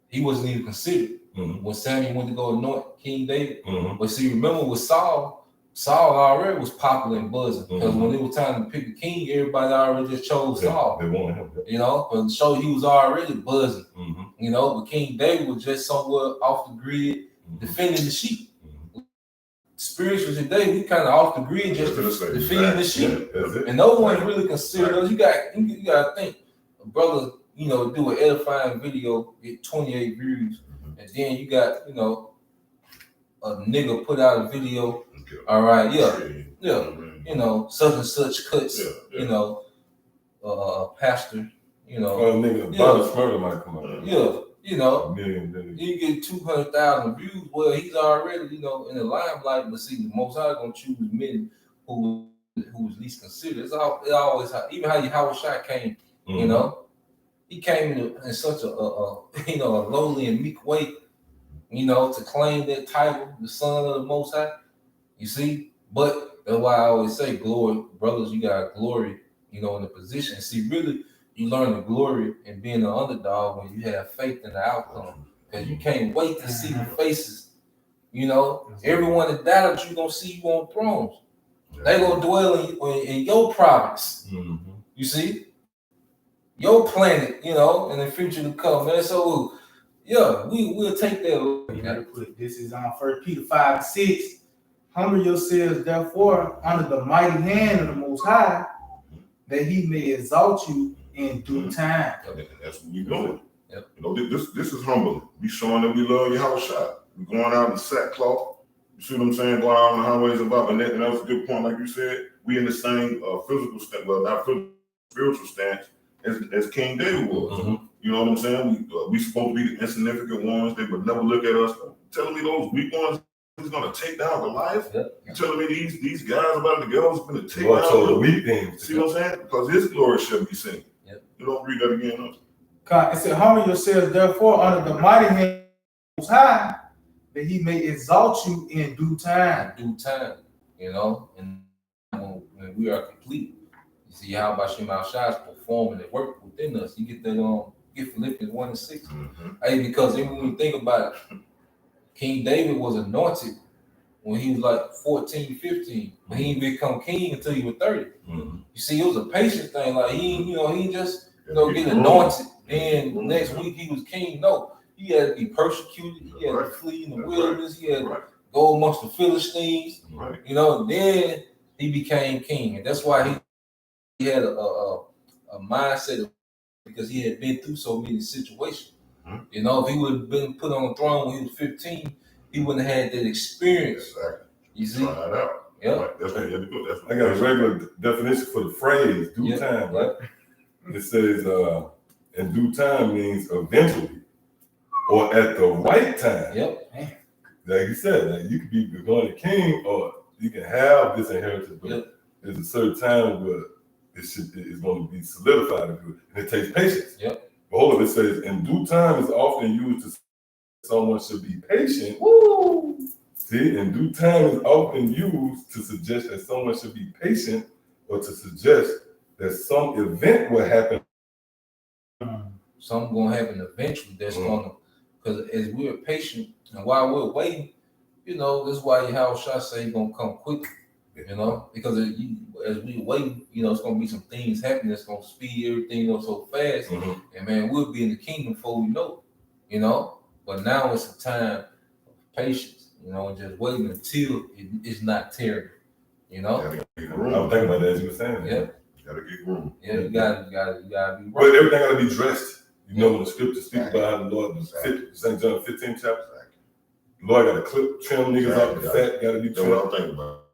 he wasn't even considered when Samuel went to go anoint King David. But see, remember with Saul already was popular and buzzing, because when it was time to pick a king, everybody already just chose Saul. They wanted him. You know, but to show he was already buzzing. You know, but King David was just somewhere off the grid defending the sheep. Spiritually today, we kind of off the grid just defending the sheep. And no one really considered us. You got to think, a brother, you know, do an edifying video, get 28 views, and then you got, you know, a nigga put out a video. All right, you know, such and such cuts, you know, pastor, you know, nigga, Bob Smurder might come out. You know, million. you get 200,000 views. Well, he's already, you know, in the limelight. But see, the Most High gonna choose men who's least considered. It always even how Howard Shah came. You know, he came in such a you know, a lowly and meek way. You know, to claim that title, the son of the Most High. You see, but that's why I always say, glory, brothers, you got glory, you know, in the position. See, really, you learn the glory in being an underdog when you have faith in the outcome, because you can't wait to see the faces. You know, everyone that doubted you gonna see you on thrones. They gonna dwell in your province. You see, your planet. You know, in the future to come, man. So yeah, we'll take that. You gotta put this is on 1 Peter 5:6. Humble yourselves, therefore, under the mighty hand of the Most High, that He may exalt you in due time. That's what we doing. Yep. You know, this is humbling. We showing that we love Yahweh Shah. We going out in sackcloth. You see what I'm saying? Going out on the highways of Baba. And that was a good point, like you said. We in the same physical stance, well, not physical, spiritual stance as King David was. You know what I'm saying? We supposed to be the insignificant ones. They would never look at us. Telling me those weak ones is gonna take down Goliath. You telling me these guys about the girls gonna take down the weak things. See what I'm saying? Because His glory shall be seen. You don't read that again. It said, humble yourselves, therefore, under the mighty hand of the Most High, that He may exalt you in due time. You know, and when we are complete, you see how Bashim Al-Shah is performing and work within us. You get that get Philippians 1:6. Hey, because even when you think about it, King David was anointed when he was like 14, 15, but he didn't become king until he was 30. You see, it was a patient thing. Like he just get anointed, and the next week he was king. No, he had to be persecuted. He had to flee in the wilderness. He had to go amongst the Philistines. You know, then he became king, and that's why he had a mindset because he had been through so many situations. You know, if he would have been put on the throne when he was 15, he wouldn't have had that experience. Exactly. You see? Try that out. Yeah. That's what you have to do. I got a regular definition for the phrase due time, right? It says in due time means eventually or at the right time. Like you said, like you could be becoming a king or you can have this inheritance, but there's a certain time where it's going to be solidified. And it takes patience. Yep. But hold on, it says, in due time is often used to say someone should be patient. Woo! See, in due time is often used to suggest that someone should be patient or to suggest that some event will happen. Something gonna happen eventually. That's gonna, because as we're patient and while we're waiting, you know, that's why Yahweh Shah say he's gonna come quickly. You know, because as we wait, you know, it's gonna be some things happening that's gonna speed everything up so fast, and man, we'll be in the kingdom before we know it. You know, but now it's a time of patience. You know, and just waiting until it's not terrible. You know. Gotta get I room. was thinking about that as you were saying. Yeah. Gotta get room. Yeah, you gotta be right. But everything got to be dressed. You know, when the scripture speaks about how the Lord, St. John 15 chapter, the Lord got to clip, trim niggas out, the fat got to be That's trimmed. what I'm thinking about.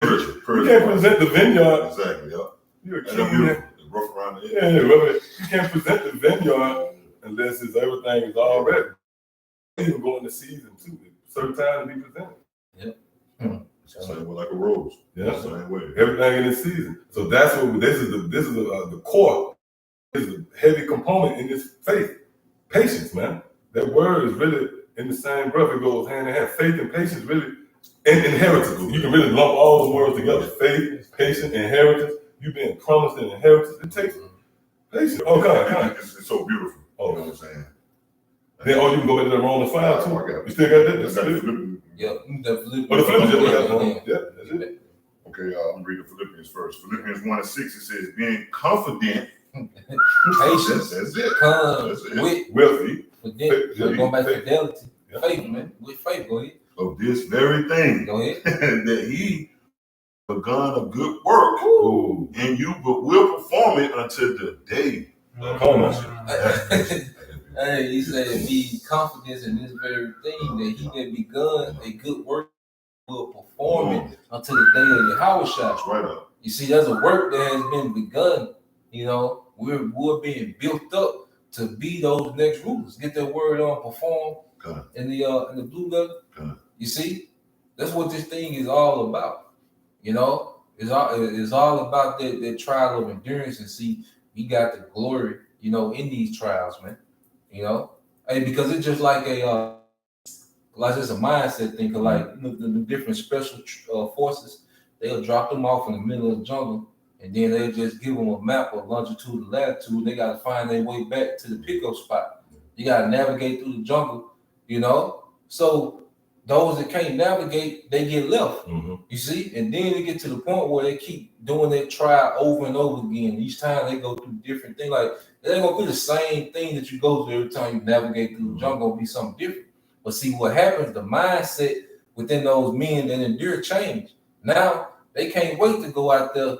You can't present the vineyard. Exactly, yep. You're a And king. beautiful. It's rough around the edge. Yeah, brother. You can't present the vineyard unless it's everything is all ready. Even go in the season too. Certain time to be presented. Same way like a rose. Yeah. Same way. Everything in its season. So that's what this is the core. This is a heavy component in this faith. Patience, man. That word is really in the same breath. It goes hand in hand. Faith and patience really, and inheritance. You can really lump all those words together. Faith, patience, inheritance. You being promised an inheritance. It takes patience. Oh, God. It's so beautiful. Oh, You know what I'm saying? then you can go back to the Romans 5 too. I got it. You still got that? I That's got it. Philippians. Yeah, the Philippians. Oh, the Philippians, Yeah. that's it. Okay, I'm reading Philippians first. Philippians 1:6, it says, being confident. Patience That's it. comes That's it. with Wealthy. fidelity. Yeah, Going back to faith. fidelity. Yeah. Faith, man. With faith, go ahead. Of this very thing, Go ahead. that he begun a good work Ooh. in you, but will perform it until the day. Come on. Hey, he said, be confident in this very thing that he that begun a good work will perform it until the day of Yahweh Shah. That's right up. You see, there's a work that has been begun. You know, we're being built up to be those next rulers. Get that word on, perform Good. in the blue letter. Good. You see, that's what this thing is all about. You know, it's all about that trial of endurance. And see, we got the glory, you know, in these trials, man. You know, hey, because it's just like like it's a mindset thing. Cause like the different special forces, they'll drop them off in the middle of the jungle, and then they'll just give them a map of longitude and latitude. They got to find their way back to the pickup spot. You got to navigate through the jungle, you know. So those that can't navigate, they get left. You see, and then they get to the point where they keep doing that trial over and over again. Each time they go through different things. Like it ain't gonna be the same thing that you go through every time you navigate through the jungle. Gonna be something different. But see what happens, the mindset within those men that endure change. Now they can't wait to go out there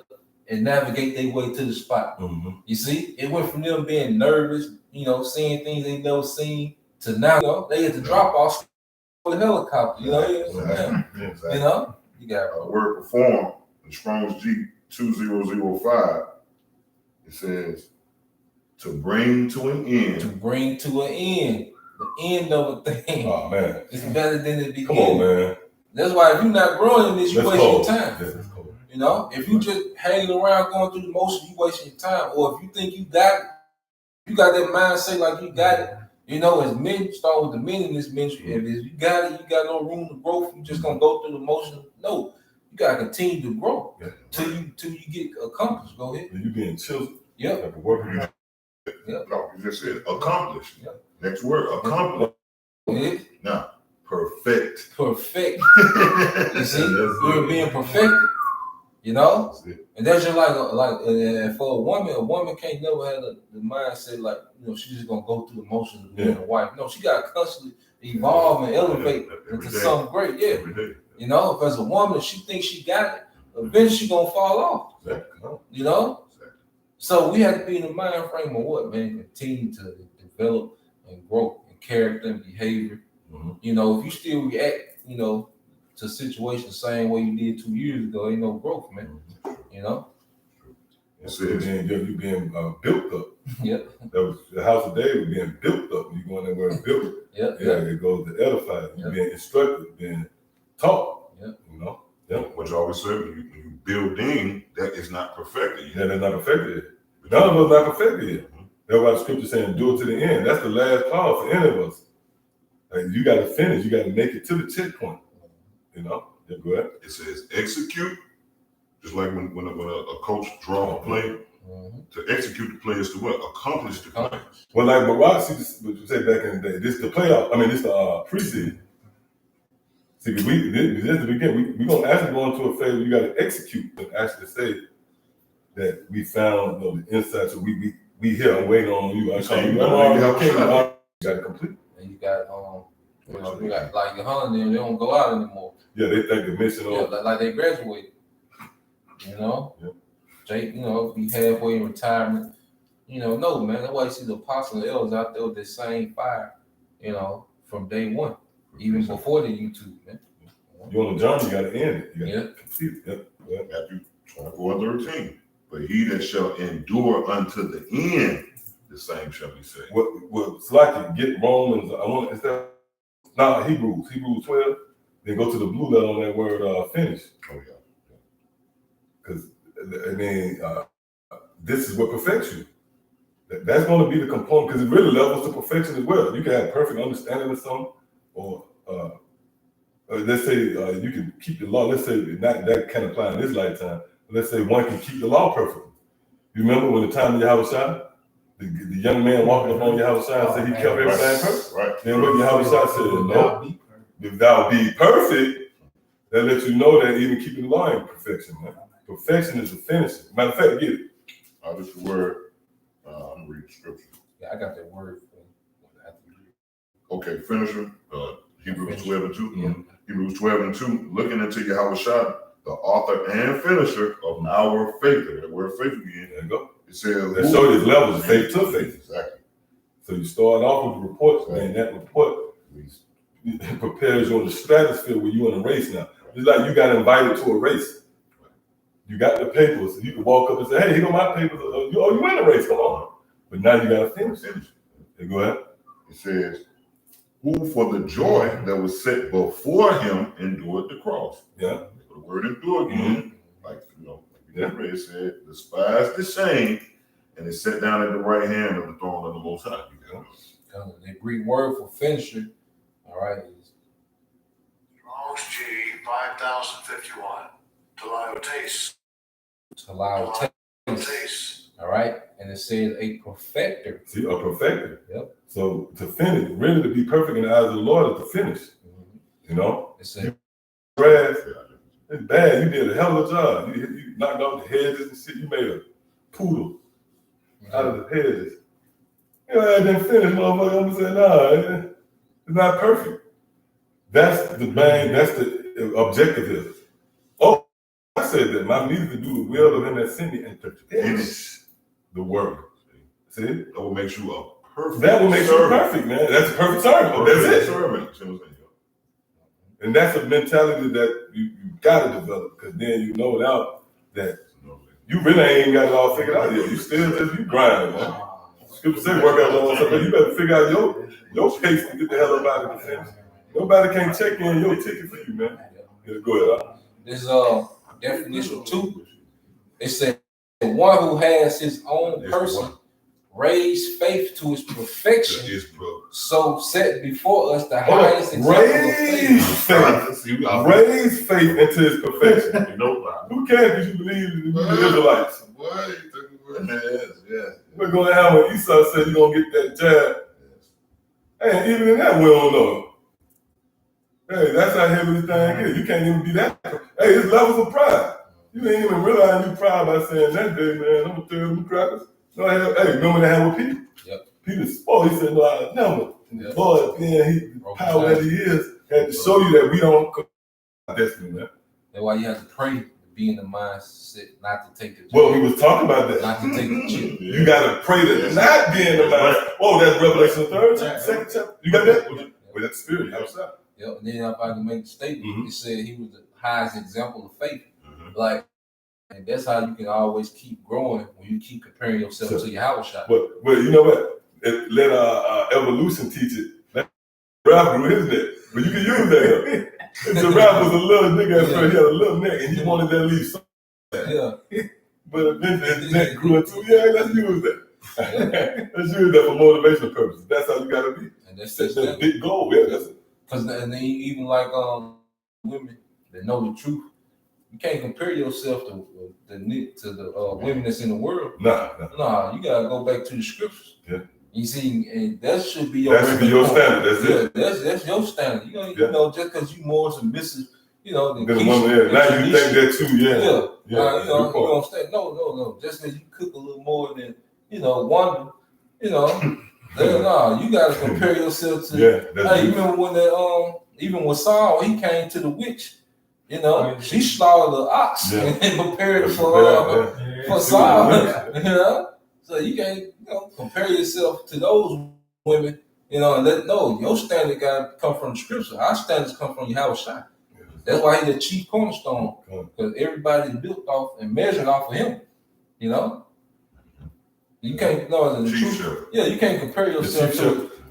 and navigate their way to the spot. You see, it went from them being nervous, you know, seeing things they never seen, to now, you know, they had to drop off the helicopter. You know, Exactly. you know, you got The word perform in Strong's G 2005. It says to bring to an end. to bring to an end. The end of a thing. Oh, man. It's better than the beginning. Come on, man. That's why if you're not growing in this, you That's wasting cold. your time. That's cold. You know, if you just hanging around going through the motion, you wasting your time. Or if you think you got that mindset like you got it. You know, as men, start with the men in this ministry. If you got it, you got no room to grow. You just gonna go through the motion. No, you gotta continue to grow till you get accomplished. Go ahead. You being chiseled. Yep. Like a worker. No, you just said accomplished. Yep. Next word, accomplished. Go ahead. Now, perfect. Perfect. You see, we're being perfected. You know, and that's just like for a woman can't never have the mindset like, you know, she's just gonna go through the motions of being a wife. No, she gotta constantly evolve and elevate into something great. Yeah, Every day. you know, if as a woman, if she thinks she got it, eventually she gonna fall off. Exactly. You know, so we have to be in the mind frame of what, man, continue to develop and grow in character and behavior. You know, if you still react, you know, to situations the same way you did 2 years ago, ain't no growth, man. You know. You being built up. Yep. That was the house of David being built up. You go in there where it's built. Yep. Yeah, it goes to edify. You Yep. being instructed, being taught. Yep. You know, What you always say, when you building, that is not perfected yet. Yeah, they're not perfected yet. None of us not perfected yet. That's why the scripture saying, do it to the end. That's the last clause for any of us. Like, you got to finish. You got to make it to the checkpoint. You know? Yeah, go ahead. It says execute, just like when a coach draw a play. To execute the play is to what? Accomplish the play. Well, like Barack, see what you said back in the day. This the playoff. I mean, this the preseason. See, this the beginning. We're gonna actually go into a phase where you got to execute and actually say that we found the insights. So we here. I'm waiting on you. I call you. You got to complete. And you got you got like your Holland, they don't go out anymore. Yeah, they think the mission on. Like they graduated. You know. Yeah. Jake, be halfway in retirement. No, man. That's why you see the apostles and elders out there with the same fire, from day one, even before the YouTube, man. You on the journey, you got to end it. You got to complete it. Yep. Matthew 24:13. But he that shall endure unto the end, the same shall be saved. Well, it's like you get Romans. Hebrews 12. Then go to the blue letter on that word finish. Oh yeah. Because this is what perfects you. That's going to be the component, because it really levels to perfection as well. You can have perfect understanding of something, or let's say you can keep the law. Let's say not that can apply in this lifetime. Let's say one can keep the law perfectly. You remember when the time of Yahushua, the young man walking up on Yahushua and said he kept everything perfect? Right. Then what Yahushua said, no, if thou be perfect, that lets you know that even keeping the law ain't perfection, man. Perfection is the finishing. Matter of fact, get it. Just the word. I'm reading scripture. Yeah, I got that word. Okay, finisher. Hebrews 12:2. Yeah. Hebrews 12:2. Looking into Yahushua, the author and finisher of our faith. That word faith again. There you go. It says That shows his levels, faith to faith. Exactly. So you start off with the reports, and that report prepares you on the stratosphere where you're in a race now. It's like you got invited to a race. You got the papers, so you can walk up and say, hey, here go my papers. You in a race, come on. But now you got to finish. Hey, go ahead. It says, who for the joy that was set before him endured the cross. Yeah. The word endure again, like it said, despised the shame, and is set down at the right hand of the throne of the Most High. The Greek word for finisher, all right, is Strong's G 5051. Teleiotes. Teleiotes. All right, and it says a perfecter. See, a perfecter. Yep. So to finish, really to be perfect in the eyes of the Lord is to finish. It says grass. It's bad. You did a hell of a job. You knocked off the hedges and shit. You made a poodle out of the hedges. I didn't finish, motherfucker. I'm gonna say, nah, it's not perfect. That's the main. That's the objective here. Oh, I said that my needs to do the will of him that sent me and to finish the work. See, that will make you a perfect. That will make you perfect, man. That's a perfect servant. That's it. Servant. And that's a mentality that you got to develop, because then you know now that you really ain't got it all figured out yet. You still you grinding, man. Scripture say work out on something. You better figure out your pace to get the hell up out of the fence. Nobody can check in your ticket for you, man. Yeah, go ahead. This definition 2. It says the one who has his own person raised faith to its perfection, so set before us the highest example of faith. Raise faith into his perfection. Who cares if you believe in the Israelites? We're going to have when Esau said you're going to get that jab. Hey, even in that, we don't know. Hey, that's how heavy this thing is. You can't even be that. Hey, it's levels of pride. You ain't even realize you proud by saying that day, man, I'm going to throw them crackers. So hey, remember that happened with Peter? Yep. Peter spoke. He said, no, I never. Yep. Lord, man, the power that he is had to show you that we don't destiny, man. That's why you have to pray to be in the mindset not to take the chip. Well, we was talking about that. Not to take the chip. You got to pray to not be in the mindset. Oh, that's Revelation 3rd chapter, 2nd chapter. You got that? Well, that's the spirit outside. Yep. And then if I can make a statement, he said he was the highest example of faith. And that's how you can always keep growing when you keep comparing yourself to your house shot. Well, you know what? Let evolution teach it. Ralph grew his neck, but you can use that. And Giraffe was a little nigga at first. He had a little neck, and he wanted that leaf. So, Yeah. but eventually his neck grew into. Yeah, let's use that. Let's use that for motivational purposes. That's how you gotta be. And that's That's a big goal. Yeah, that's it. because and then even like women that know the truth, you can't compare yourself to the women that's in the world. Nah. You gotta go back to the scriptures. Yeah. You see, and that should be your That should be your standard. That's it. That's your standard. You know, just because you more submissive, than Then one, now you think that too, yeah. You don't stand. No. Just because you cook a little more than one, no, you gotta compare yourself to. Yeah, that's Hey, you remember when even with Saul, he came to the witch. She slaughtered the ox and prepared it for Saul. So you can't compare yourself to those women. And your standard gotta come from the scripture. Our standards come from Yahushua. That's why he's the chief cornerstone, because everybody's built off and measured off of him. You can't you can't compare yourself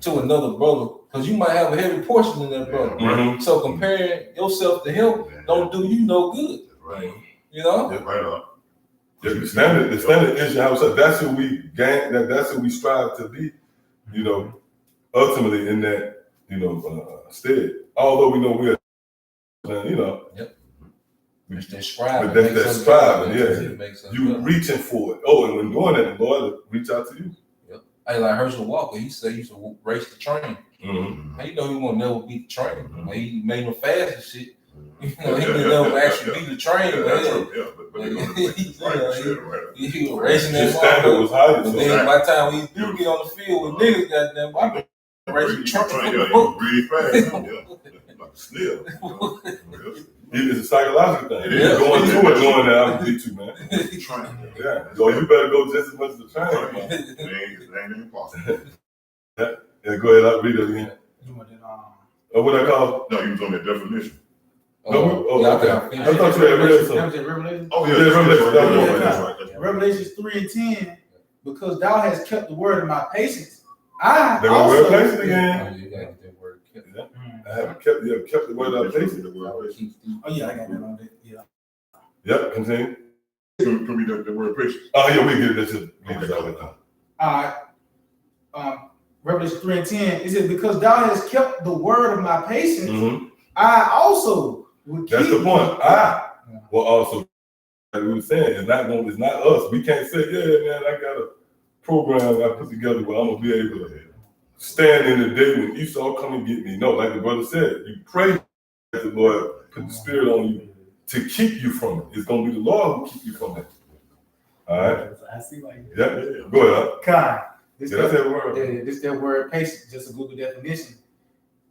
to another brother, because you might have a heavy portion in that brother. Mhm. So comparing yourself to him don't do you no good. Right. Right up. Yeah, the standard is Yahushua. That's what we gain. That's what we strive to be. Ultimately in that stead. Although we know we're It's that striving. But that's that striving, It makes us you better. reaching for it. Oh, and when doing that, the Lord will reach out to you. Hey, like Herschel Walker, he said he used to race the train. Mm-hmm. How you know he won't never beat the train? When he made him fast and shit. He didn't never actually beat the train. He was racing that His standard was higher. And then by the time we do get on the field with niggas, goddamn, I've been racing the train. Really fast. Like a snail. It's a psychological thing. Yeah. Going through it, knowing that I would beat you, man. Trying. Yeah. So you better go just as much as the train, man. It ain't impossible. Yeah, go ahead. I'll read it again. What I call? No, you was on that definition. Okay. I thought you had read something. Revelation. Oh, yeah, Revelation. That's right. Revelations 3:10, because thou hast kept the word of my patience. I They gonna also replace it again. You gotta get that word kept. I haven't kept the word out of place. Oh yeah, I got that on that. Yeah. Yep, continue. Can we do the word patience? Oh yeah, we get this. Leave it out. All right. Revelation 3:10, it says, because thou hast kept the word of my patience, Mm-hmm. I also will keep. That's the point. I will also, like we were saying, it's not us. We can't say, yeah, man, I got a program I put together where I'm gonna be able to stand in the day when Esau come and get me. No, like the brother said, you pray that the Lord put the spirit on you to keep you from it. It's gonna be the Lord who keep you from it. All right. I see like Yeah. Go ahead. kind. This That's that word. This that word patience, just a Google definition.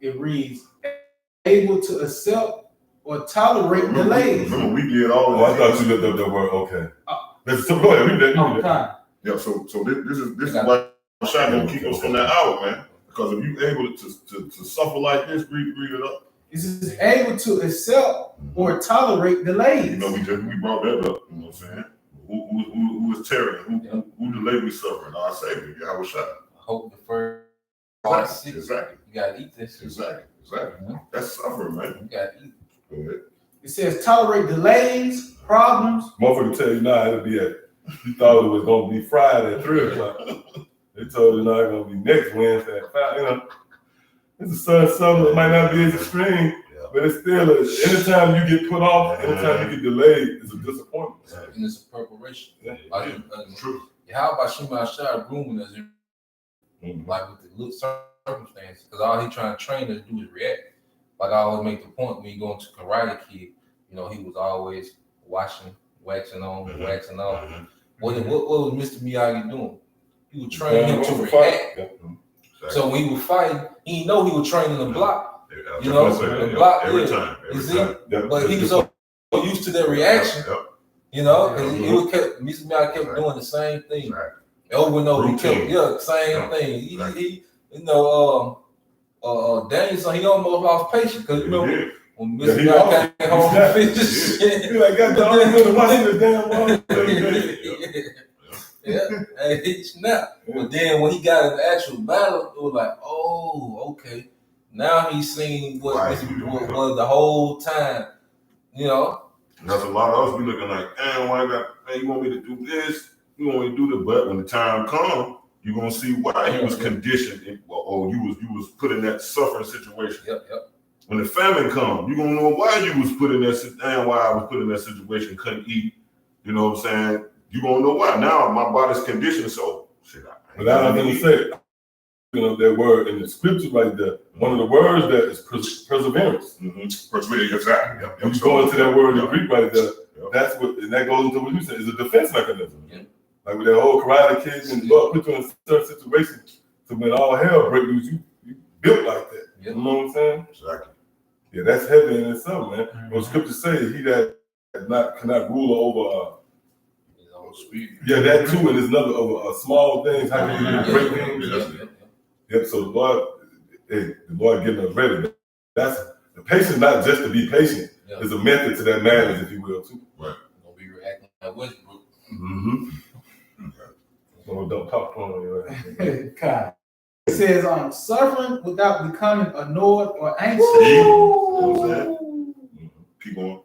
It reads able to accept or tolerate delays. Remember, we did all Oh, I of that. thought you looked up that word. Okay. So go ahead. Read that. Kind. Yeah, so this is why Shaq gonna keep us from that hour, man. Because if you able to suffer like this, read it up. It is able to accept or tolerate delays. We brought that up. You know what I'm saying? Who is terroring? Who delayed we suffering? Our Savior, Yahushua. Hope the first Exactly. You gotta eat this. Exactly. That's suffering, man. You gotta eat. Go ahead. It says tolerate delays, problems. Motherfucker tell you now it'll be you thought it was gonna be Friday at 3 o'clock. They told you now it's gonna be next Wednesday at 5. It's a certain something that might not be as extreme, but it's still anytime you get put off, anytime you get delayed, it's a disappointment. And it's a preparation. True. How about Shema Shah grooming us, like with the little circumstances? Because all he trying to train us to do is react. Like I always make the point when you go into Karate Kid, he was always waxing on, waxing off. What was Mr. Miyagi doing? He would train him to react. So when he was fighting, he know he was training the block. The block every time. But he was so used to that reaction. Because Mr. Miyagi kept doing the same thing over and over. He kept same thing. Danielson, he almost lost patience because remember when Mr. Miyagi came home and finished the shit. He like got the watching the damn He snapped. But then when he got in the actual battle, it was like, oh, okay. Now he's seen what Right. what was the whole time. You know. And that's a lot of us be looking like, damn, why man, you want me to do this? You want me to do that? But when the time comes, you're gonna see why he was conditioned or you was put in that suffering situation. Yep. When the famine comes, you're gonna know why you was put in that why I was put in that situation, couldn't eat. You know what I'm saying? You're gonna know why. Now my body's conditioned, so shit. But I was gonna say, that word in the scripture right there, one of the words that is perseverance. Perseverance, exactly. Yep. You go into that word in Greek right there, that's what, and that goes into what you said, is a defense mechanism. Yep. Like with that old Karate Kid, and Lord put you in a certain situation, so when all hell breaks loose, you built like that. Yep. You know what I'm saying? Exactly. Yeah, that's heavy in itself, man. When scripture say he that cannot rule over yeah, that too, and there's another over small things, how can you do great things? Yep, so the Lord getting us ready. That's the patience, not just to be patient. Yeah. There's a method to that madness, if you will, too. Right. Gonna be reacting like Westbrook. So don't talk to him. God. It says, suffering without becoming annoyed or anxious. Keep on.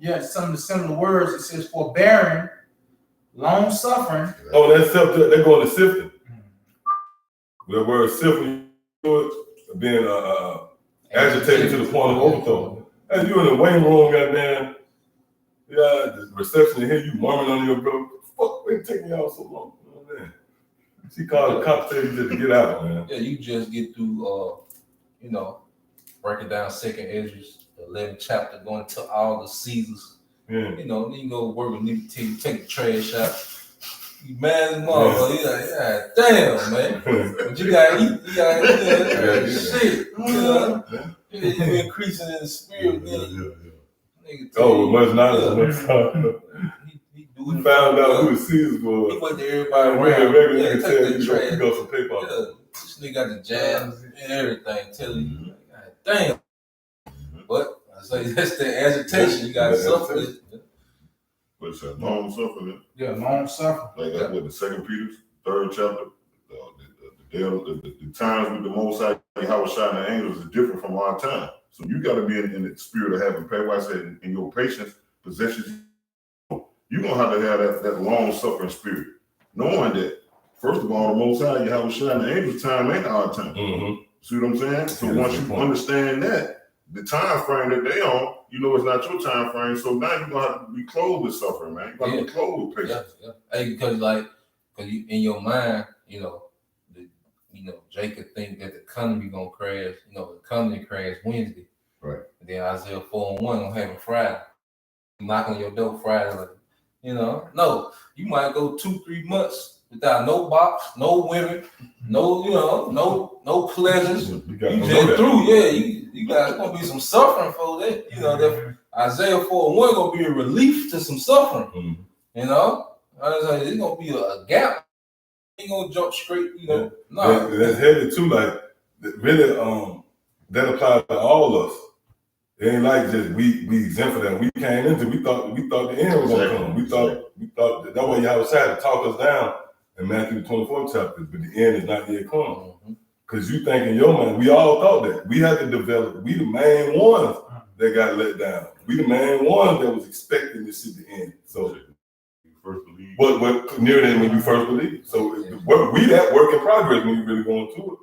Yeah, some of the similar words. It says forbearing, long suffering. Oh, that's they're going to sifting. The word sifting, being agitated to the point of overthrow. And you in the waiting room, goddamn, the reception to hear you murmuring on your bro. Fuck, been taking y'all so long. Oh, man. She called the cops just to get out, man. Yeah, you just get through, breaking down second Esdras, the 11th chapter, going to all the Caesars. Yeah. You know, then you go work with nigga till you take the trash out. You mad as motherfucker. You like, yeah, damn, man. But you gotta eat. You gotta eat shit. You increasing in the spirit. Nigga, Oh, with much knowledge. He found out who the Caesars was. He went to everybody Regular around. nigga tell take you, the trash. you got some paper. Yeah, this nigga got the jabs and everything, telling you, God damn. But I say that's the agitation. You gotta suffer it. What's that? Long suffering. Yeah, long suffering. Like that's what the 2 Peter 3rd chapter. The times with the Most High, how it's shining the angels is different from our time. So you got to be in the spirit of having faith. Why I said in your patience possessions, you're gonna have to have that long suffering spirit, knowing that first of all, the Most High, how it's shining the angels' time ain't our time. See what I'm saying? So once you understand that, the time frame that they on, you know it's not your time frame. So now you're gonna have to be clothed with suffering, man. You gotta be clothed with patience. Yeah. Hey, because you, in your mind, Jacob think that the economy gonna crash. The economy crashed Wednesday. Right. And then Isaiah 4:1 gonna happen Friday. Knock on your door Friday, no, you might go 2-3 months without no box, no women, no pleasures. You just through, you got gonna be some suffering for that. That Isaiah 4:1 gonna be a relief to some suffering. I was like, it's gonna be a gap. You ain't gonna jump straight, No. That's heavy too. Like really, that applies to all of us. It ain't like just we exempt for that. We came into we thought the end was gonna come. We thought that way y'all was trying to talk us down in Matthew 24th chapter, but the end is not yet come. Because you think in your mind, we all thought that. We had to develop, we the main ones that got let down. We the main ones that was expecting this shit to end. So First believe. What near than when you first believe. So we that work in progress when you really go into it.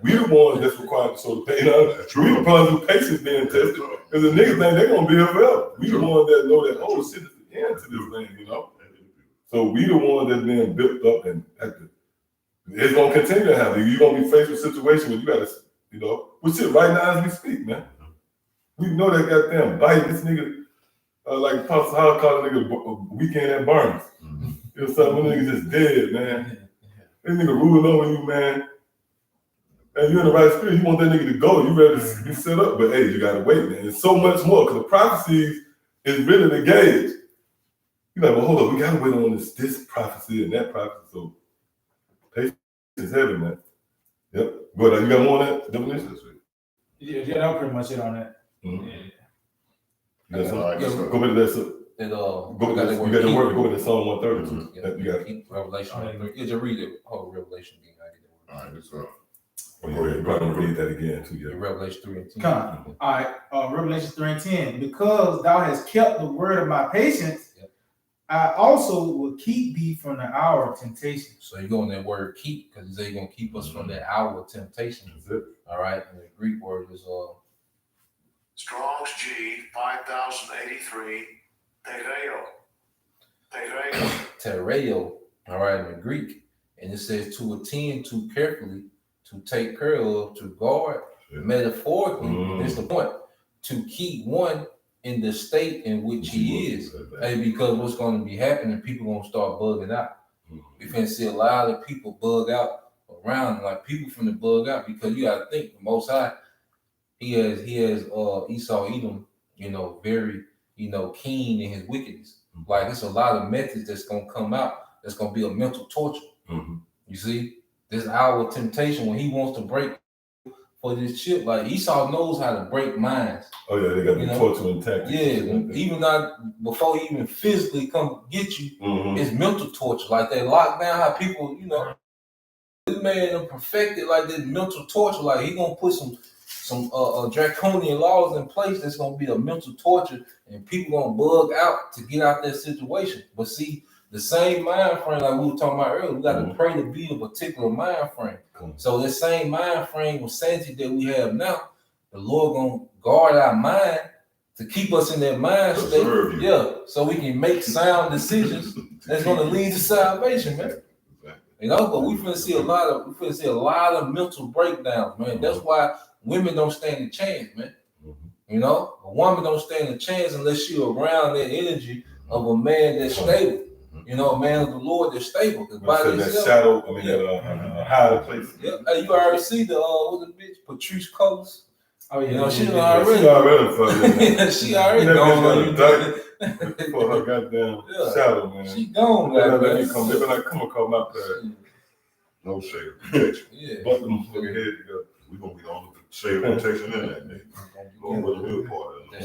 We the ones that's required to sort of pay. We the ones who patience being tested. Because the niggas think they're gonna be here forever. We the ones that know that shit is the end to this thing, So we the ones that's being built up and it's gonna continue to happen. You're gonna be faced with situations where you gotta, we sit right now as we speak, man. We know that goddamn bite. This nigga, like Pastor Howard called a nigga weekend at Burns. Some niggas just dead, man. This nigga ruling over you, man. And you're in the right spirit. You want that nigga to go. You ready to be set up. But hey, you gotta wait, man. There's so much more. Because the prophecies is really the gauge. You're like, well, hold up. We gotta wait on this prophecy and that prophecy. So patience is heavy, man. Yep. Go ahead. You got more on that definition? Yeah, that was pretty much it on that. Mm-hmm. Yeah. You got something? Go back to that. You got the word. Go to Psalm 130. You got Revelation. Just read the whole Revelation. All right, that's up. Oh, yeah, you're going to read that again too. In Yeah. Revelation 3 and 10. Come. All right, Revelation 3:10. Because thou hast kept the word of my patience, Yep. I also will keep thee from the hour of temptation. So you go in that word keep, because he said he's going to keep us from that hour of temptation. That's it. All right. And the Greek word is Strong's G 5083. Tereo. tereo. All right, in the Greek. And it says to attend to carefully, to take care of, to guard, metaphorically, that's the point, to keep one in the state in which he is. Hey, because what's going to be happening, people going to start bugging out. We're going to see a lot of people bug out around, like people from the bug out, because you got to think, the Most High, he has Esau, Edom, very, keen in his wickedness. Like, it's a lot of methods that's going to come out that's going to be a mental torture. You see, this hour of temptation, when he wants to break for this chip, like Esau knows how to break minds. Oh yeah, they got the torture and tactics. Yeah, even not before he even physically come get you, it's mental torture. Like they lock down how people, this man perfected like this mental torture. Like he gonna put some draconian laws in place that's gonna be a mental torture, and people gonna bug out to get out that situation. But see, the same mind frame like we were talking about earlier, we got to pray to be a particular mind frame. So this same mind frame of sanity that we have now, the Lord gonna guard our mind to keep us in that mind state. Yeah, so we can make sound decisions that's gonna lead to salvation, man. But we finna see a lot of mental breakdowns, man. That's why women don't stand a chance, man. A woman don't stand a chance unless she's around that energy of a man that's stable. A man of the Lord that's stable. That shadow, that higher place. Yeah, you already see the what's the bitch, Patrice Coles. Oh yeah, she already she already gone. For her goddamn shadow, man. She gone, man. They better not come across my path. No shade of protection. Yeah. But the motherfucking head together. We're gonna be on the shade of protection in that nigga. Going with the good part of it.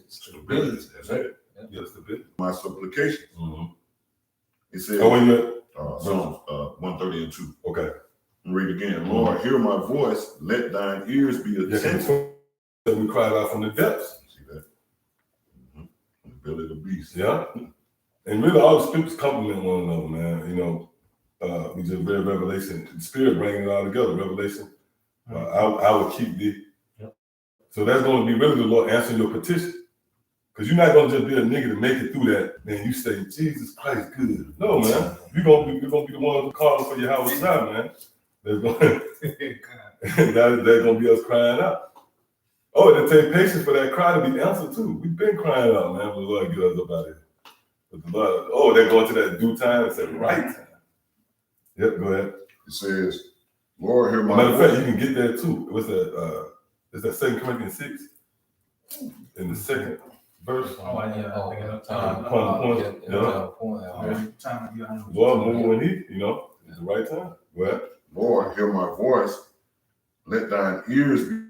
Stability. That's it. Yeah, stability. My supplication. It says, Psalms 130 and 2. Okay. Read again. Lord, hear my voice. Let thine ears be attentive. We cried out from the depths. See that? The belly of the beast. Yeah. And really, all the scriptures complement one another, man. We just read Revelation. The Spirit bringing it all together. Revelation. I will keep thee. Yep. So that's going to be really the Lord answering your petition. Because you're not going to just be a nigga to make it through that, man. You say, Jesus Christ, good. No, man. You're going to be the one who calling for your house now, man. That's going to be us crying out. Oh, it'll take patience for that cry to be answered, too. We've been crying out, man, when the Lord get us up out of here. But the Lord, they're going to that due time and say, right time. Yep, go ahead. It says, Lord, hear my voice. Matter of fact, you can get that, too. What's that? Is that 2 Corinthians 6? In the second verse. Well, when it's the right time. Well, Lord, hear my voice. Let thine ears be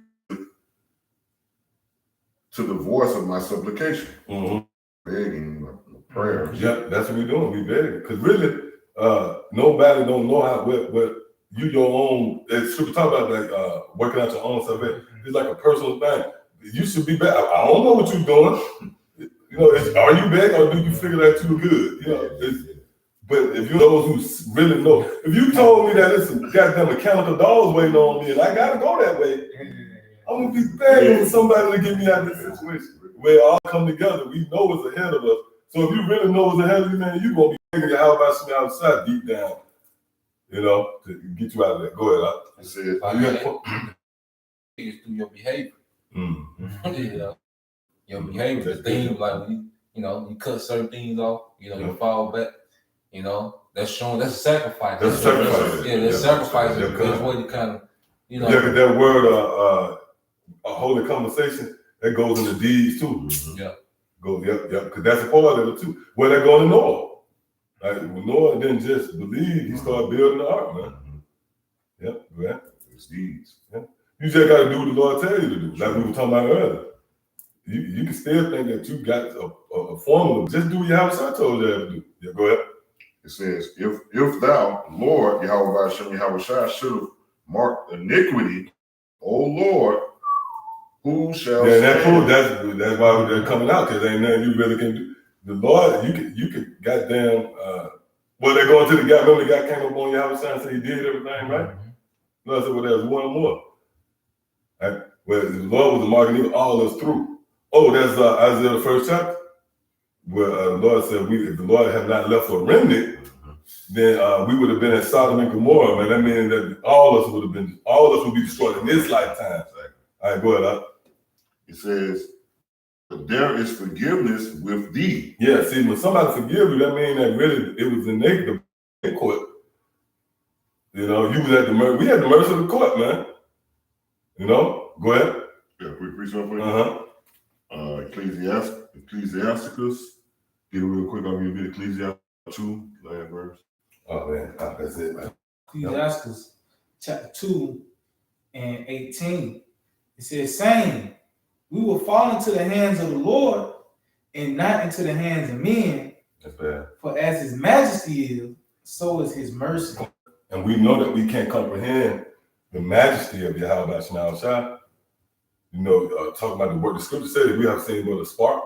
to the voice of my supplication. Begging, prayers. Yep, that's what we're doing. We begging. Because really, nobody don't know how what you your own. It's super talk about like working out your own salvation. It's like a personal thing. You should be back. I don't know what you're doing. Are you back or do you figure that too good? But if you're those who really know, if you told me that it's some goddamn mechanical dolls waiting on me and I gotta go that way, I'm gonna be begging for somebody to get me out of this situation. We all come together. We know what's ahead of us. So if you really know what's ahead of you, man, you're gonna be thinking, how about some outside deep down, to get you out of there. Go ahead. It says, it's through your behavior. Your behavior, the things like when you cut certain things off, you fall back, that's showing that's a sacrifice. That's a sacrifice. That's sacrifice. There's a way to kind of, that word, a holy conversation, that goes in the deeds too. Because that's a part of it too. Well, they're going to Noah. Like when Noah didn't just believe, he started building the ark, man. Yep, right. It's deeds. Yep. You just got to do what the Lord tell you to do. Like we were talking about earlier. You can still think that you got a formula. Just do what your house I told you to do. Yeah, go ahead. It says, if thou, Lord, Yahweh Hashem Yahweh Shai, should have mark iniquity, O Lord, who shall Yeah, stand? that's why they're coming out, because ain't nothing you really can do. The Lord, you could goddamn well, they're going to the guy. Remember the guy came up on your house and said he did everything right? No, I said, well, there's one more. Right? Well, the Lord was the mark iniquity all us through. Oh, that's Isaiah the 1st chapter. Where the Lord said, if the Lord had not left for a remnant, then we would have been at Sodom and Gomorrah, man. That means that all of us would be destroyed in this lifetime. All right, go ahead. It says, but there is forgiveness with thee. Yeah, see, when somebody forgive you, that means that really it was the court. You know, you was at we had the mercy of the court, man. You know, go ahead. Yeah, quick research for you. Ecclesiasticus. Get it real quick. I'll give you Ecclesiasticus 2, last verse. Oh man, that's it, man. Ecclesiastes chapter 2 and 18. It says, saying, we will fall into the hands of the Lord and not into the hands of men. That's bad. For as his majesty is, so is his mercy. And we know that we can't comprehend the majesty of Yahweh Shah Shah. You know, talking about the word, the scripture said that we have seen but a spark.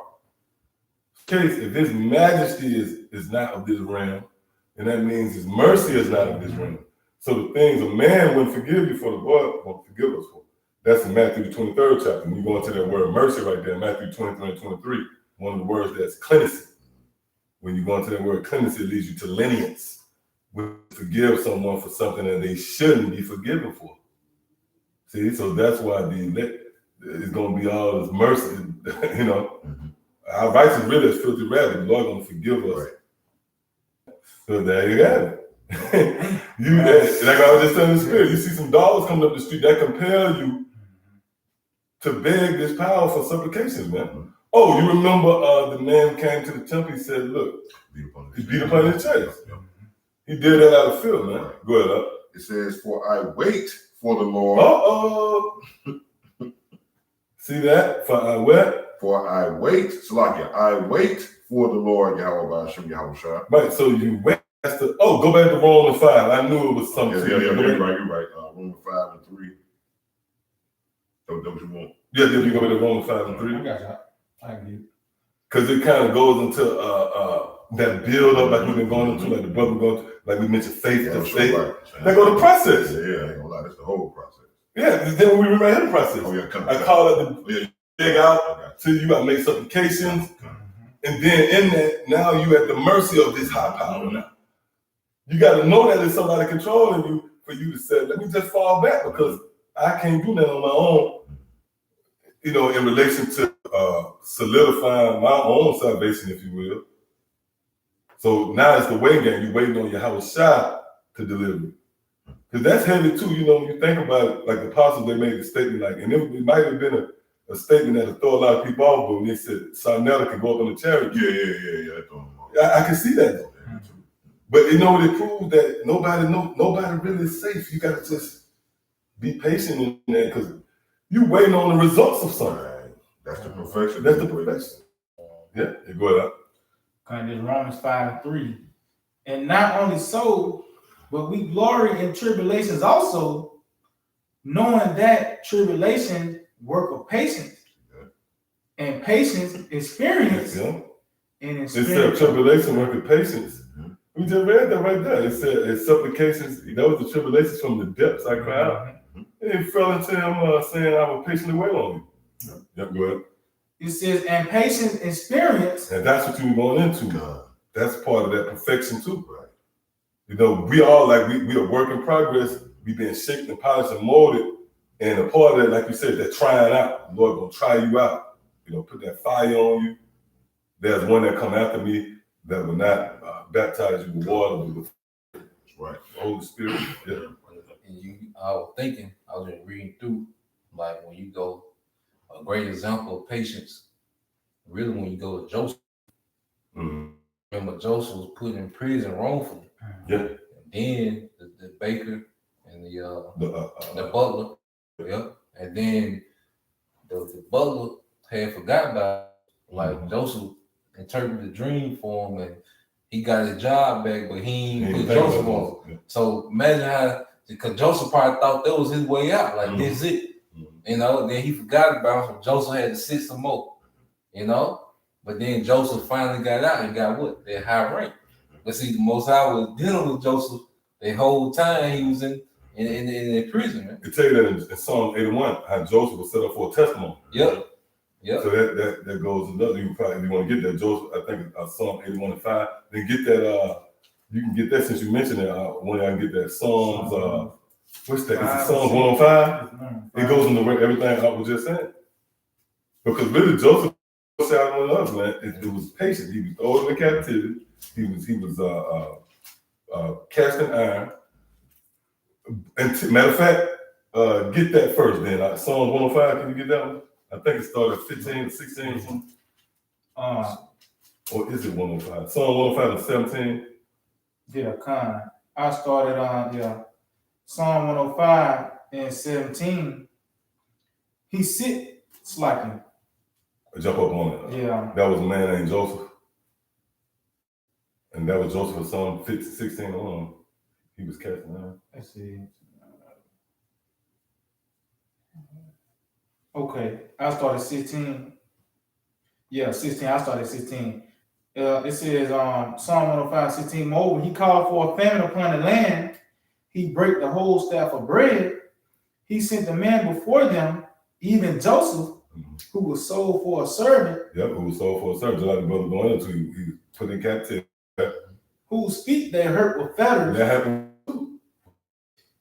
Case, if his majesty is not of this realm, then that means his mercy is not of this realm. So the things a man wouldn't forgive you for, the Lord won't forgive us for. That's in Matthew the 23rd chapter. When you go into that word mercy right there, Matthew 23 and 23, one of the words that's clemency. When you go into that word clemency, it leads you to lenience. We forgive someone for something that they shouldn't be forgiven for. See, so that's why it's going to be all this mercy, you know. Our righteous really is filthy ragged. The Lord going to forgive us. Right. So there you have it. Like I was just telling the spirit, you see some dogs coming up the street that compel you to beg this power for supplications, man. Oh, you remember the man came to the temple, he said, look, he beat upon his chest. He did that out of fear, man. Right. Go ahead, up. It says, for I wait for the Lord. See that? For I wait. For I wait, Salakia, I wait for the Lord, Yahweh Hashem, Yahweh Shah. Right, so you wait. Go back to Romans 5. I knew it was something. Yeah, you're right. Romans 5 and 3. That's what you want. Yeah, you go back to Romans 5 and 3. I got you. I get it. Because it kind of goes into that build up, like we've been going into, like the brother going to, like we mentioned, faith to faith. Right. They go to process. Yeah, I ain't gonna lie, that's the whole process. Yeah, then we remember the process. Oh, yeah, I call it the dig out till you got to make supplications. And then in that, now you at the mercy of this high power now. You got to know that there's somebody controlling you for you to say, let me just fall back because I can't do that on my own, you know, in relation to solidifying my own salvation, if you will. So now it's the waiting game. You're waiting on your house shot to deliver. Because that's heavy too, you know, when you think about it, like the apostles, they made a statement like, and it might have been a statement that'll throw a lot of people off, but when they said Sarnetta can go up on the chariot. Yeah. I can see that though. But you know, they proved that nobody really is safe. You gotta just be patient in that because you waiting on the results of something. Right. That's the perfection. That's the perfection. Yeah, go ahead. Kind of Romans 5 and 3. And not only so, but we glory in tribulations also, knowing that tribulation work of patience, and patience experience, and experience. It said tribulation work of patience. We just read that right there. It said it's supplications. That was the tribulations from the depths I cried out. And it fell into him saying, I will patiently wait on you. Yep, go ahead. It says, and patience experience. And that's what you were going into. That's part of that perfection too. Right? You know, we all like, we are work in progress. We been shaped and polished and molded. And a part of that, like you said, that trying out. The Lord gonna try you out. You know, put that fire on you. There's one that come after me that will not baptize you with water, with the Holy Spirit. Yeah. And I was thinking, I was reading through, like when you go, a great example of patience, really when you go to Joseph. Remember Joseph was put in prison wrongfully. Yeah. And then the baker and the butler. Yeah. And then the butler had forgot about it. Like Joseph interpreted the dream for him and he got his job back, but he ain't put Joseph on. So imagine how because Joseph probably thought that was his way out. Like this is it. You know, then he forgot about him. Joseph had to sit some more, you know. But then Joseph finally got out and got what? That high rank. But see, the Most High was dealing with Joseph the whole time he was in prison, man. It tell you that in Psalm 81, how Joseph was set up for a testimony. Yep. So that goes another. You probably, if you want to get that Joseph, I think Psalm 81:5. Then get that. You can get that since you mentioned it. When I get that Psalms. What's that? Is it Psalms 105? It goes into everything I was just saying. Because really, Joseph was out on us, man. It was patient. He was thrown into captivity. He was cast in iron. And matter of fact, get that first. Then Psalms 105. Can you get that one? I think it started at 15, 16 or something. Or is it 105? Psalm 105 and 17. Yeah, kind. I started on Psalm 105 and 17. He sit slacking. Jump up on it. Yeah. That was a man named Joseph. And that was Joseph's Psalm 16 on. He was casting iron. Let's see. Okay, I started 16. Yeah, 16. I started 16. It says Psalm 105, 16. Moreover, he called for a famine upon the land. He brake the whole staff of bread. He sent a man before them, even Joseph, who was sold for a servant. Yep, who was sold for a servant, just like the brother going into. He was put in captivity. Whose feet they hurt with fetters. That happened.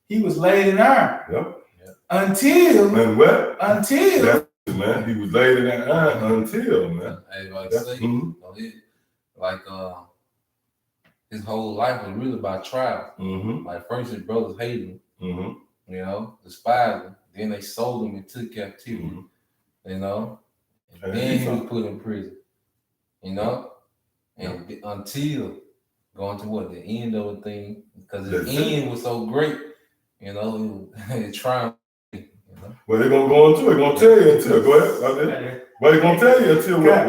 He was laid in iron. Yep. Until. And what? Until. That's man. He was laid in that iron until, man. Hey, like say, like his whole life was really about trial. Like first his brothers hated him, you know, despised him. Then they sold him into captivity, you know. And then he was put in prison, you know, and until going to what the end of the thing, because the end was so great, you know, it triumphed. Well, they're gonna go into it. Gonna tell you until. Go ahead. Well, they're gonna tell you until what?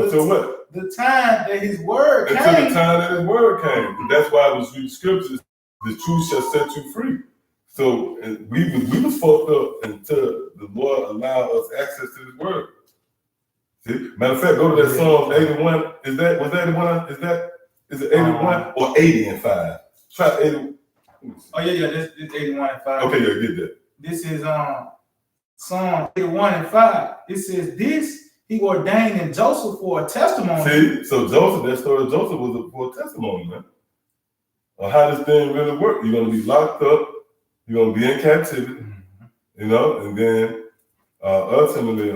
Until what? The time that his word came. Until the time that his word came. That's why it was read scriptures. The truth shall set you free. So we was fucked up until the Lord allowed us access to His word. See, matter of fact, go to that Psalm 81. Was that the one? Is it 81 or 80 and 5? Try 80. Oh yeah, it's 81 and 5. Okay, yeah, get that. This is Psalm 81 and 5. It says, "This he ordained in Joseph for a testimony." See, so Joseph, that story of Joseph was for a testimony, man. How this thing really work? You're gonna be locked up. You're gonna be in captivity, you know, and then ultimately,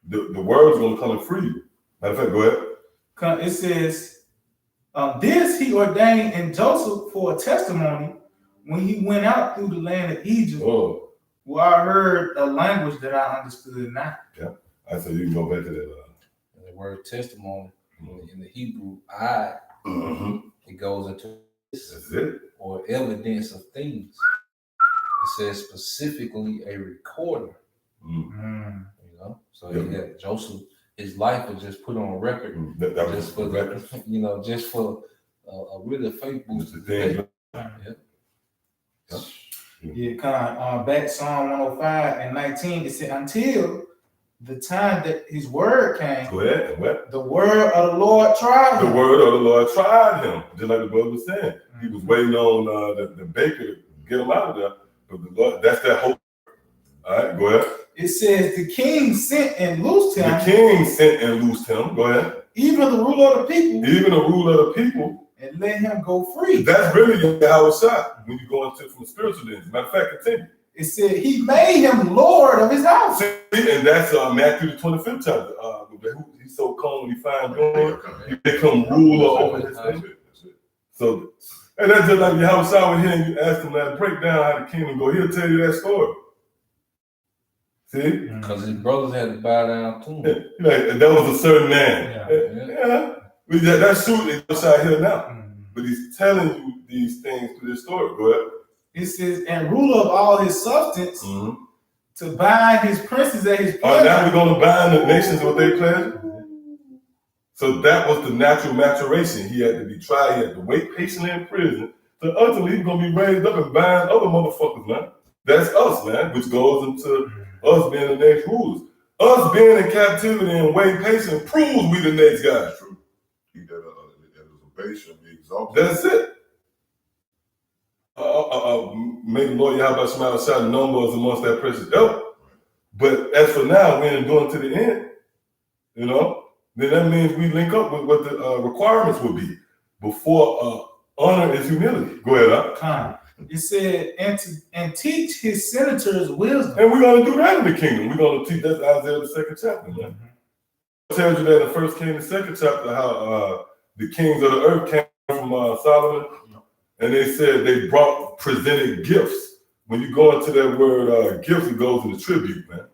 the word's gonna come and free you. Matter of fact, go ahead. It says, "This he ordained in Joseph for a testimony when he went out through the land of Egypt." Oh. Well, I heard a language that I understood now. Yeah, I said you can go back to that. The word testimony in the Hebrew, it goes into that's it. Or evidence of things. It says specifically a recorder. You know, so Joseph, his life was just put on record. That just for the, you know, just for a really faith booster. Back Psalm 105 and 19, it said, "Until the time that his word came." Go ahead. What? The word of the Lord tried him. The word of the Lord tried him, just like the brother was saying. He was waiting on the baker to get him out of there. But the Lord, that's that hope. All right, go ahead. It says the king sent and loosed him. The king sent and loosed him. Go ahead. Even the ruler of the people. Even the ruler of the people. And let him go free. That's really how it's shot when you go into from spiritual lens. Matter of fact, continue. It said he made him Lord of his house. See, and that's Matthew the 25th chapter. He's so calm when he finds God, he become ruler over his thing. So, and that's just like your house out with him. You ask him that, break down how the kingdom go. He'll tell you that story. See? Because his brothers had to bow down to him. Like, that was a certain man. That's shooting outside here now. But he's telling you these things through this story. Go ahead. It says, "And ruler of all his substance, to bind his princes at his pleasure." Now we're going to bind the nations with their pleasure. So that was the natural maturation. He had to be tried. He had to wait patiently in prison So ultimately, he's gonna be raised up and bind other motherfuckers, man. That's us, man, which goes into us being the next rulers. Us being in captivity and waiting patient proves we the next guy. True. He that is a base shall be exalted. That's it. May the Lord Yahweh Shema shot numbers amongst that precious help. But as for now, we ain't doing to the end. You know, then that means we link up with what the requirements would be before honor is humility. Go ahead, Con. It said, and teach his senators wisdom. And we're gonna do that in the kingdom. We're gonna teach that Isaiah the 2nd chapter, man. It tells you that in 1 Kings the 2nd chapter how the kings of the earth came from Solomon, and they said they presented gifts. When you go into that word gifts, it goes to the tribute, man.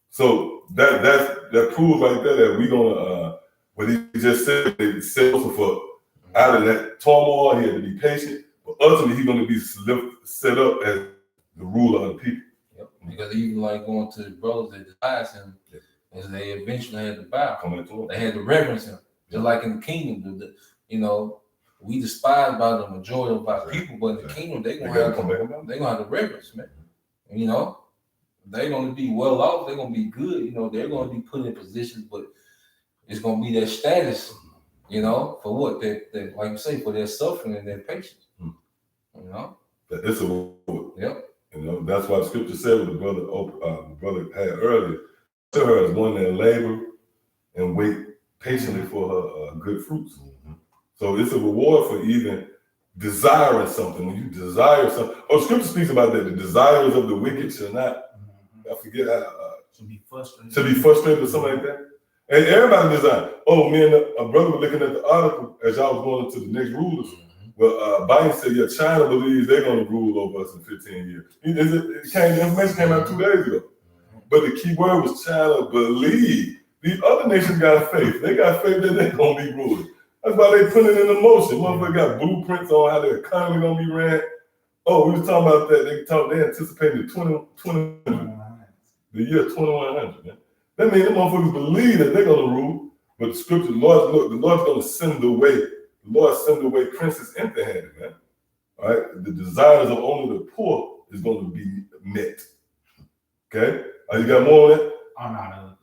So that proves right there that we're gonna what he just said, they set Joseph up out of that turmoil. He had to be patient, but ultimately he's gonna be set up as the ruler of the people. Yep. Because even like going to the brothers that despised him, as they eventually had to bow. Coming to him. They had to reverence him. Just like in the kingdom, you know, we despised by the majority of our people, but in the kingdom they gonna have to reverence, man. You know, they're gonna be well off, they're gonna be good, you know, they're gonna be put in positions, but it's gonna be their status, you know, for what they like you say, for their suffering and their patience. You know? It's a reward. Yep. You know, that's why the scripture said what the brother had earlier. To her as one that labor and wait patiently for her good fruits. So it's a reward for even desiring something. When you desire something, scripture speaks about that. The desires of the wicked shall not, I forget how, To be frustrated. to be frustrated or something like that. And everybody desire. Me and a brother were looking at the article as y'all was going into the next rulers. Well, Biden said, yeah, China believes they're going to rule over us in 15 years. The information came out 2 days ago. But the key word was China believe. These other nations got faith. They got faith that they're going to be ruling. That's why they put it into motion. Motherfucker got blueprints on how the economy going to be ran. We was talking about that. They anticipated the year 2100, man. That means the motherfuckers believe that they're going to rule. But the scripture, the Lord's going to send away. The Lord send away princes empty-handed, man. All right? The desires of only the poor is going to be met. Okay? You got more on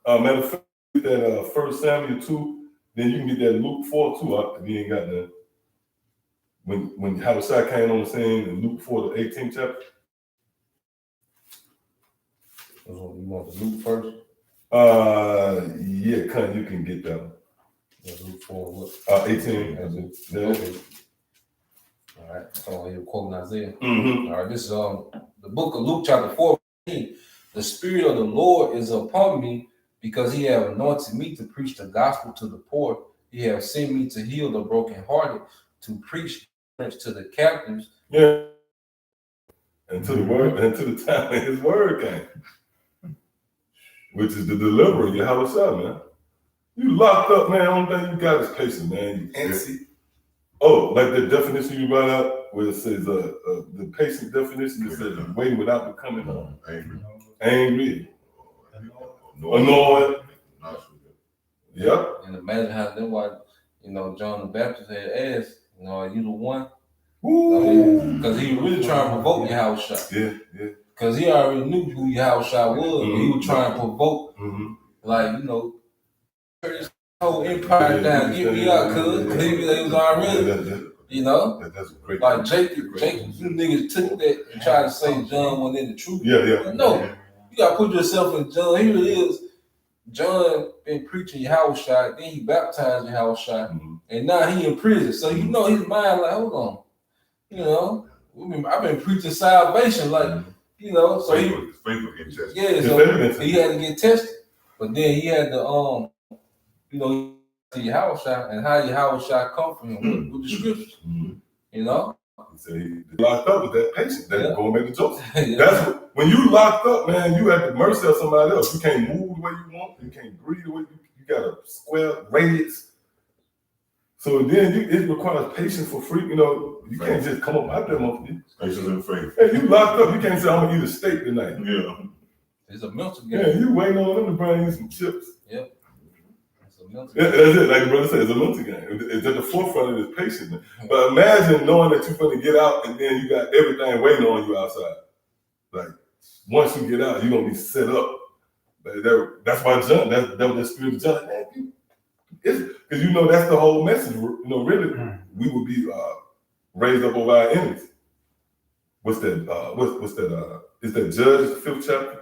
that? Matter of fact, that 1 Samuel 2, then you can get that Luke 4 too. If you ain't got that. When Habashai came on the scene in Luke 4, the 18th chapter. You want the Luke first? Yeah, you can get that one. Luke 4, what? 18. Okay. All right. So you're quoting Isaiah. Mm-hmm. All right. This is the book of Luke, chapter 4. The Spirit of the Lord is upon me, because he have anointed me to preach the gospel to the poor. He have sent me to heal the brokenhearted, to preach to the captives. Yeah. And to the word, and to the time when his word came, which is the deliverer, Yahweh, man. You locked up, man. Only thing you got is patience, man. You antsy. Like the definition you brought out, where it says the patient definition, it says waiting without becoming angry, annoyed. Yep. And imagine how that's why, John the Baptist had asked, are you the one? Because he was really trying to provoke Yahushua. Yeah. Because he already knew who Yahushua was. Mm-hmm. He was trying to provoke, turn this whole empire down, get me out, cuz. He was already, That's great. Like Jacob, you niggas took that and tried to say John wasn't in the truth. Yeah. No, you got to put yourself in John. Here it is. John been preaching Yahushua, then he baptized Yahushua, and now he in prison. So his mind like, hold on, I've been preaching salvation, so he had to get tested, but then he had to to Yahushua and how Yahushua come from him with the scriptures, So he locked up with that patient that go make the jokes. That's when you locked up, man. You at the mercy of somebody else. You can't move the way you want. You can't breathe the way you got a square radius. So then it requires patience for free. You can't just come up out there, motherfucker. Patience and faith. Hey, you locked up. You can't say I'm gonna eat a steak tonight. Yeah. It's a mental game. Yeah, you waiting on them to bring you some chips. Yep. It's a Yeah, that's it. Like the brother said, it's a mental game. It's at the forefront of this patience. Man. But imagine knowing that you're going to get out and then you got everything waiting on you outside. Like, once you get out, you're going to be set up. That's why John, that was the spirit of John. Man, because you know that's the whole message. You know, really, we would be raised up over our enemies. What's that? What's that? Is that Judges, the 5th chapter?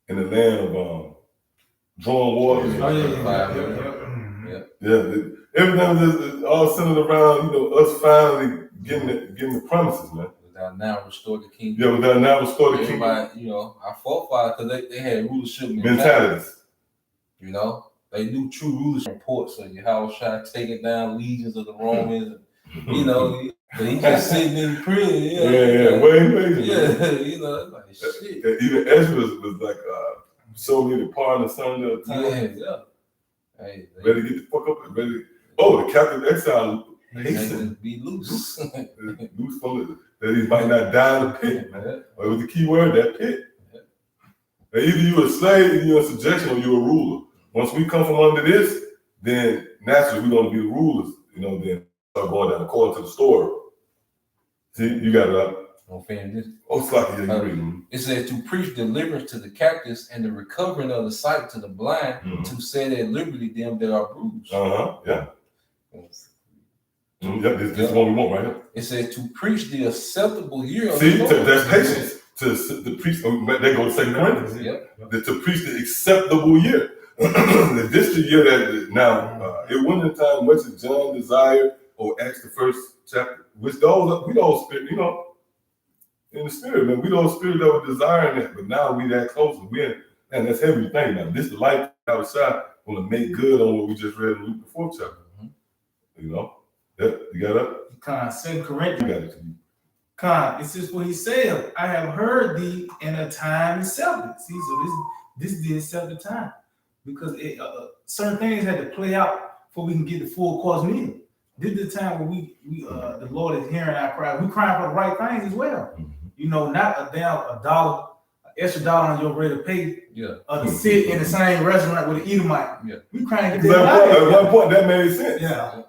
In the land of drawn waters. Everything is all centered around, you know, us finally getting the promises, man. Without now restore the kingdom. Yeah, without now restore the kingdom. You know, our forefathers, because they had rulership mentalities. You know, they knew true rulership reports. So Yahushua taking down legions of the Romans. You know, he just sitting in prison. Way crazy. Yeah, you know, like shit. Even Ezra was like, show me the pardon of son of the time. Yeah. Hey, ready to get the fuck up and ready. Oh, the captive exile. Be loose. Loose from that he might not die in the pit, man. What was the key word? That pit. Yeah. Either you're a slave, either you're in subjection, or you're a ruler. Once we come from under this, then naturally we're going to be the rulers. You know, then start going down according to the story. See, you got it up. Oh, it's like it says to preach deliverance to the captives and the recovering of the sight to the blind, to set at liberty them that are bruised. Yeah. This is what we want right here. It says to preach the acceptable year of the Lord. That's patience. To preach, they go to 2 Corinthians. To preach the acceptable year. This is the year that now, it wasn't the time much as John desired or Acts the 1st chapter, which we don't spirit, you know, in the spirit, man. We don't spirit that were desiring that, but now we that close. And that's heavy thing now. This is the life outside going to make good on what we just read in Luke the 4th chapter. You know? Yep, you got it? 2 Corinthians. You got it. It says what he said, I have heard thee in a time accepted. See, so this is the accepted time. Because certain things had to play out before we can get the full course meal. This is the time where we the Lord is hearing our cry. We crying for the right things as well. You know, not a $1, extra dollar on your rate of pay. To sit in the same restaurant with an Edomite. We crying to get at one point that made sense. Yeah.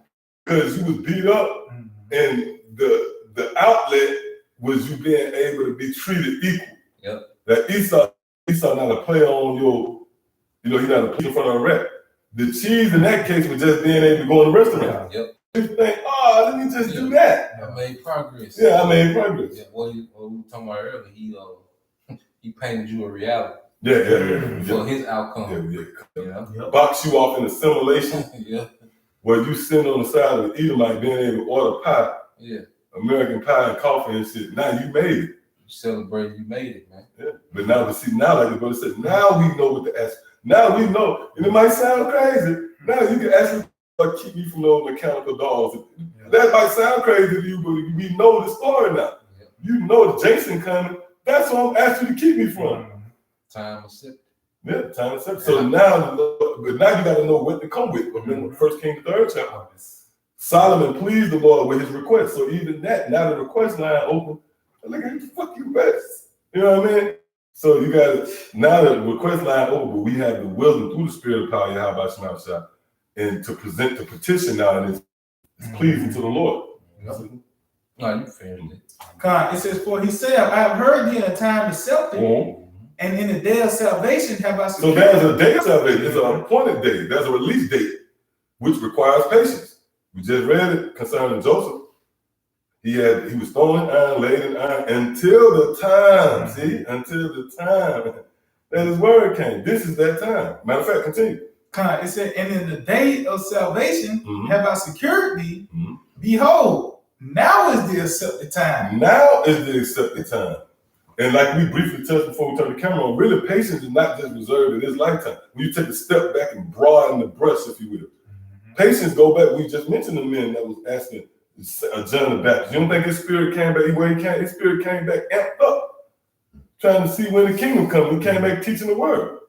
Because you was beat up, and the outlet was you being able to be treated equal. That Esau not a player on your, you know, he not a player in front of a rep. The cheese in that case was just being able to go in the restaurant. You think, let me just do that. I made progress. Yeah, I made progress. Yeah, what we were talking about earlier, he painted you a reality. For his outcome. Box you off in assimilation. Where you sitting on the side of the Edomite being able to order pie. American pie and coffee and shit. Now you made it. You celebrate, you made it, man. But now like the brother said, now we know what to ask. Now we know, and it might sound crazy. Now you can actually keep me from those mechanical dolls. That might sound crazy to you, but we know the story now. You know Jason coming. That's what I'm asking you to keep me from. Time accepted. Yeah, time accepted. So now you got to know what to come with. Remember, 1 Kings 3rd chapter. Solomon pleased the Lord with his request. So even that, now the request line open. Look at you, fuck you best. You know what I mean? So you got now the request line open, but we have the wisdom through the spirit of power, Yahweh Shema Shah, and to present the petition now, and it's pleasing to the Lord. No, you finished it. It says, for he said, I have heard thee in a time accepted, and in the day of salvation have I secured. So there's a day of salvation. It's an appointed day. There's a release date, which requires patience. We just read it concerning Joseph. He was thrown in iron, laid in iron until the time. See, until the time that his word came. This is that time. Matter of fact, continue. It said, and in the day of salvation have I secured thee. Behold, now is the accepted time. Now is the accepted time. And like we briefly touched before we turned the camera on, really patience is not just reserved in this lifetime. When you take a step back and broaden the brush, if you will. Patience go back. We just mentioned the man that was asking John the Baptist. You don't think his spirit came back where he came? His spirit came back amped up, trying to see when the kingdom comes. He came back teaching the word.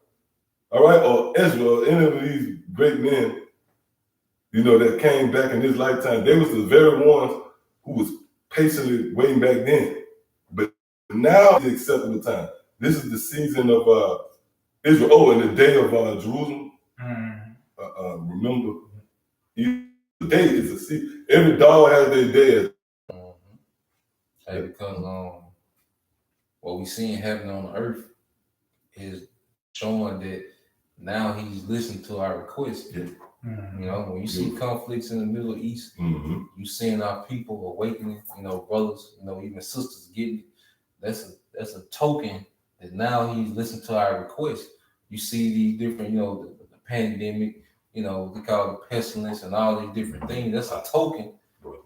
All right, or Ezra, or any of these great men, you know, that came back in his lifetime. They was the very ones who was patiently waiting back then. But now is the acceptable time. This is the season of Israel. Oh, in the day of Jerusalem, Mhm. remember, the day is a season. Every dog has their day. Hey, because what we seeing happening on the earth is showing that now he's listening to our requests. Yeah. Mhm. You know, when you see conflicts in the Middle East, Mm-hmm. you seeing our people awakening, you know, brothers, you know, even sisters getting it. That's a token that now he's listening to our requests. You see these different, you know, the pandemic, you know, they call it pestilence and all these different things. That's a token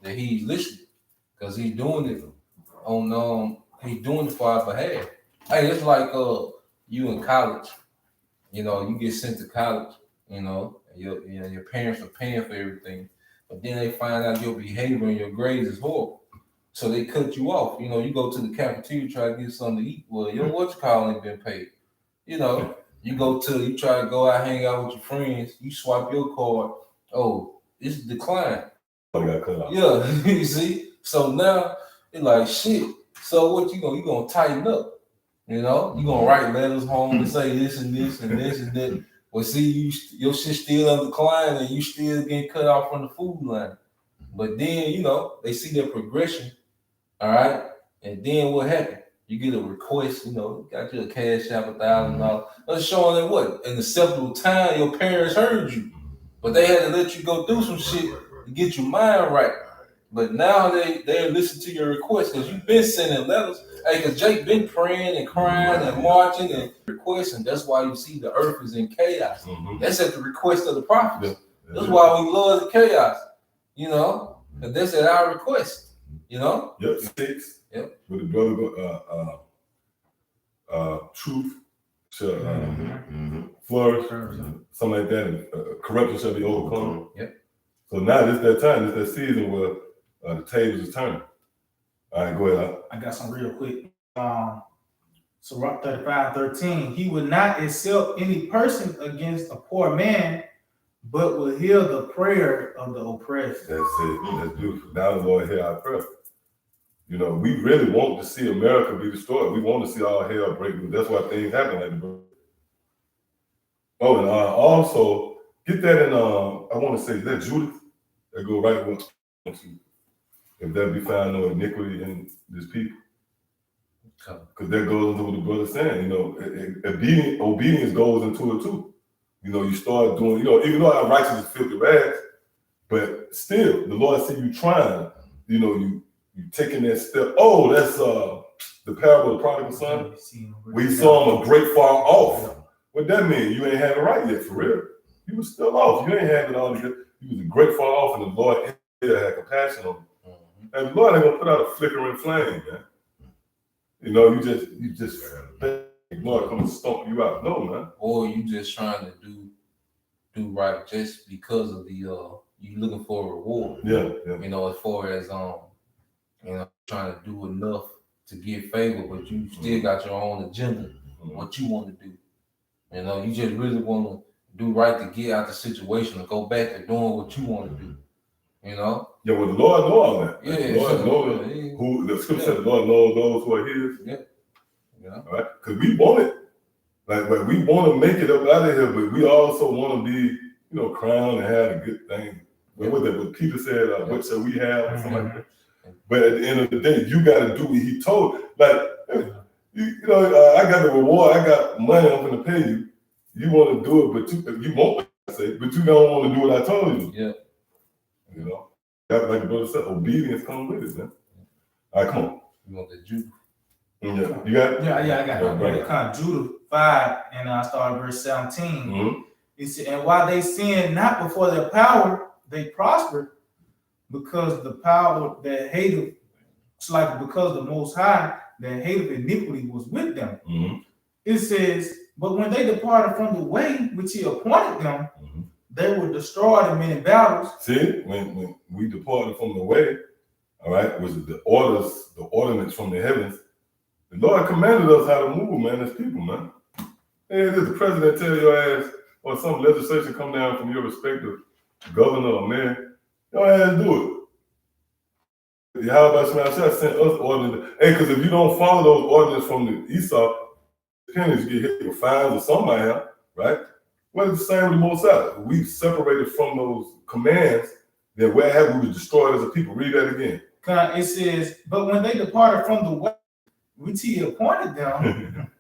that he's listening because he's doing it on he's doing it for our behalf. Hey, it's like you in college, you know, you get sent to college, you know, your parents are paying for everything, but then they find out your behavior and your grades is horrible. So they cut you off. You know, you go to the cafeteria, try to get something to eat. Well, your what you call ain't been paid. You know, you try to go out, hang out with your friends, you swipe your card. Oh, it's declined. I got cut off. Yeah, you see? So now it's like shit. So what you gonna tighten up? You know, you gonna write letters home and say this and this and this and that. Well, see, your shit still on decline and you still getting cut off from the food line. But then, you know, they see their progression, all right? And then what happened? You get a request, you know, got you a cash app $1,000. That's showing that what? In acceptable time, your parents heard you. But they had to let you go through some shit to get your mind right. But now they're listening to your requests because you've been sending letters. Hey, because Jake been praying and crying and marching and requesting. That's why you see the earth is in chaos. Mm-hmm. That's at the request of the prophets. Yeah. That's why we love the chaos, you know, because that's at our request, you know. Yep, 6. Yep. With the brother truth shall flourish, something like that. And, corruption shall be overcome. Yep. So now it's that time, it's that season where the tables is turning. All right, go ahead. I got some real quick. So Rock 35:13, he would not accept any person against a poor man, but will hear the prayer of the oppressed. That's it. That's beautiful. Now the Lord hear our prayer. You know, we really want to see America be destroyed. We want to see all hell break loose. That's why things happen like that. Oh, and also get that in. I want to say is that Judith that go right with you. If there be found no iniquity in this people, because that goes into what the brother's saying. You know, obedience goes into it too. You know, you start doing. You know, even though our righteousness is filthy rags, but still, the Lord see you trying. You know, you taking that step. Oh, that's the parable of the prodigal son. We saw him a great far off. What that mean? You ain't have it right yet, for real. You was still off. You ain't have it all together. You was a great far off, and the Lord had compassion on you. And the Lord ain't gonna put out a flickering flame, man. You know, you just the Lord come and stomp you out. No, man. Or you just trying to do right just because of the you looking for a reward. Yeah. You know, as far as you know, trying to do enough to get favor, but you still got your own agenda, what you want to do. You know, you just really want to do right to get out the situation and go back to doing what you want to do. You know? Yeah, well, the Lord know all that. Yeah. The Lord knows who the scripture said. The Lord knows those who are His. Yeah. Yeah. All right, because we want it, like we want to make it up out of here, but we also want to be, you know, crowned and have a good thing. But what Peter said, what shall we have, or something like that. But at the end of the day, you got to do what He told. Like, you know, I got the reward. I got money. I'm going to pay you. You want to do it, but you won't say, but you don't want to do what I told you. Yeah. You know, that, like the brother said, obedience comes with it, man. All right, come on. You want the Judah? Yeah, you got it? Yeah, I got it. Right. It comes Judah 5, and I start verse 17. Mm-hmm. It said, and while they sinned not before their power, they prospered, because the power that hated, it's like because the Most High that hated iniquity was with them. Mm-hmm. It says, but when they departed from the way which He appointed them, they were destroyed in many battles. See, when we departed from the way, all right, was it the ordinance from the heavens? The Lord commanded us how to move, man, as people, man. And if the president tell your ass, or some legislation come down from your respective governor or mayor, your ass do it. How about Shemaiah sent us ordinance? Hey, because if you don't follow those ordinances from the Esau, penalties, get hit with fines, or somebody have, right? Well, it's the same with the Most High. We separated from those commands, then where have we destroyed as a people? Read that again. It says, but when they departed from the way which he appointed them,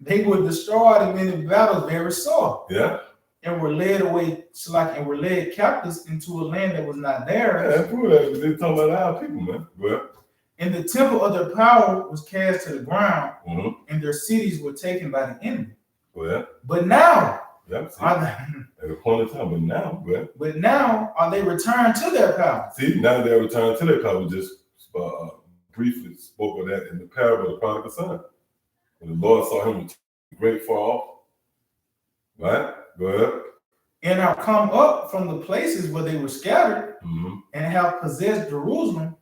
they were destroyed in many battles very sore. Yeah. And were led away, and were led captives into a land that was not theirs. Yeah, prove that. They're talking about our people, man. Well, And the temple of their power was cast to the ground, mm-hmm. and their cities were taken by the enemy. Well, but now, at a point in time, but now are they returned to their power? See, now they're returned to their power. We just briefly spoke of that in the parable of the prodigal son. When the Lord saw him great far off, right? Go ahead. And are come up from the places where they were scattered, mm-hmm. and have possessed Jerusalem,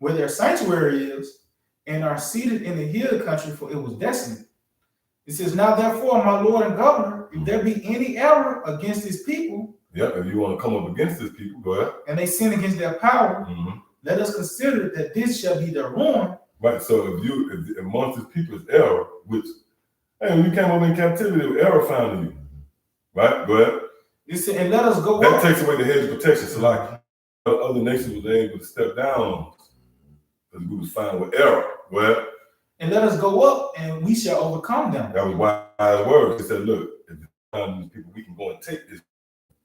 where their sanctuary is, and are seated in the hill country, for it was desolate. It says, now therefore, my Lord and Governor, if there be any error against his people, if you want to come up against these people, go ahead. And they sin against their power, mm-hmm. let us consider that this shall be their ruin. Right. So if amongst his people is error, which when you came up in captivity, there was error found in you. Right? Go ahead. It said, and let us go that up. Takes away the hedge of protection. So like other nations were able to step down on us because we was found with error. Go ahead. And let us go up, and we shall overcome them. That was wise words. He said, look, if you find these people, we can go and take this.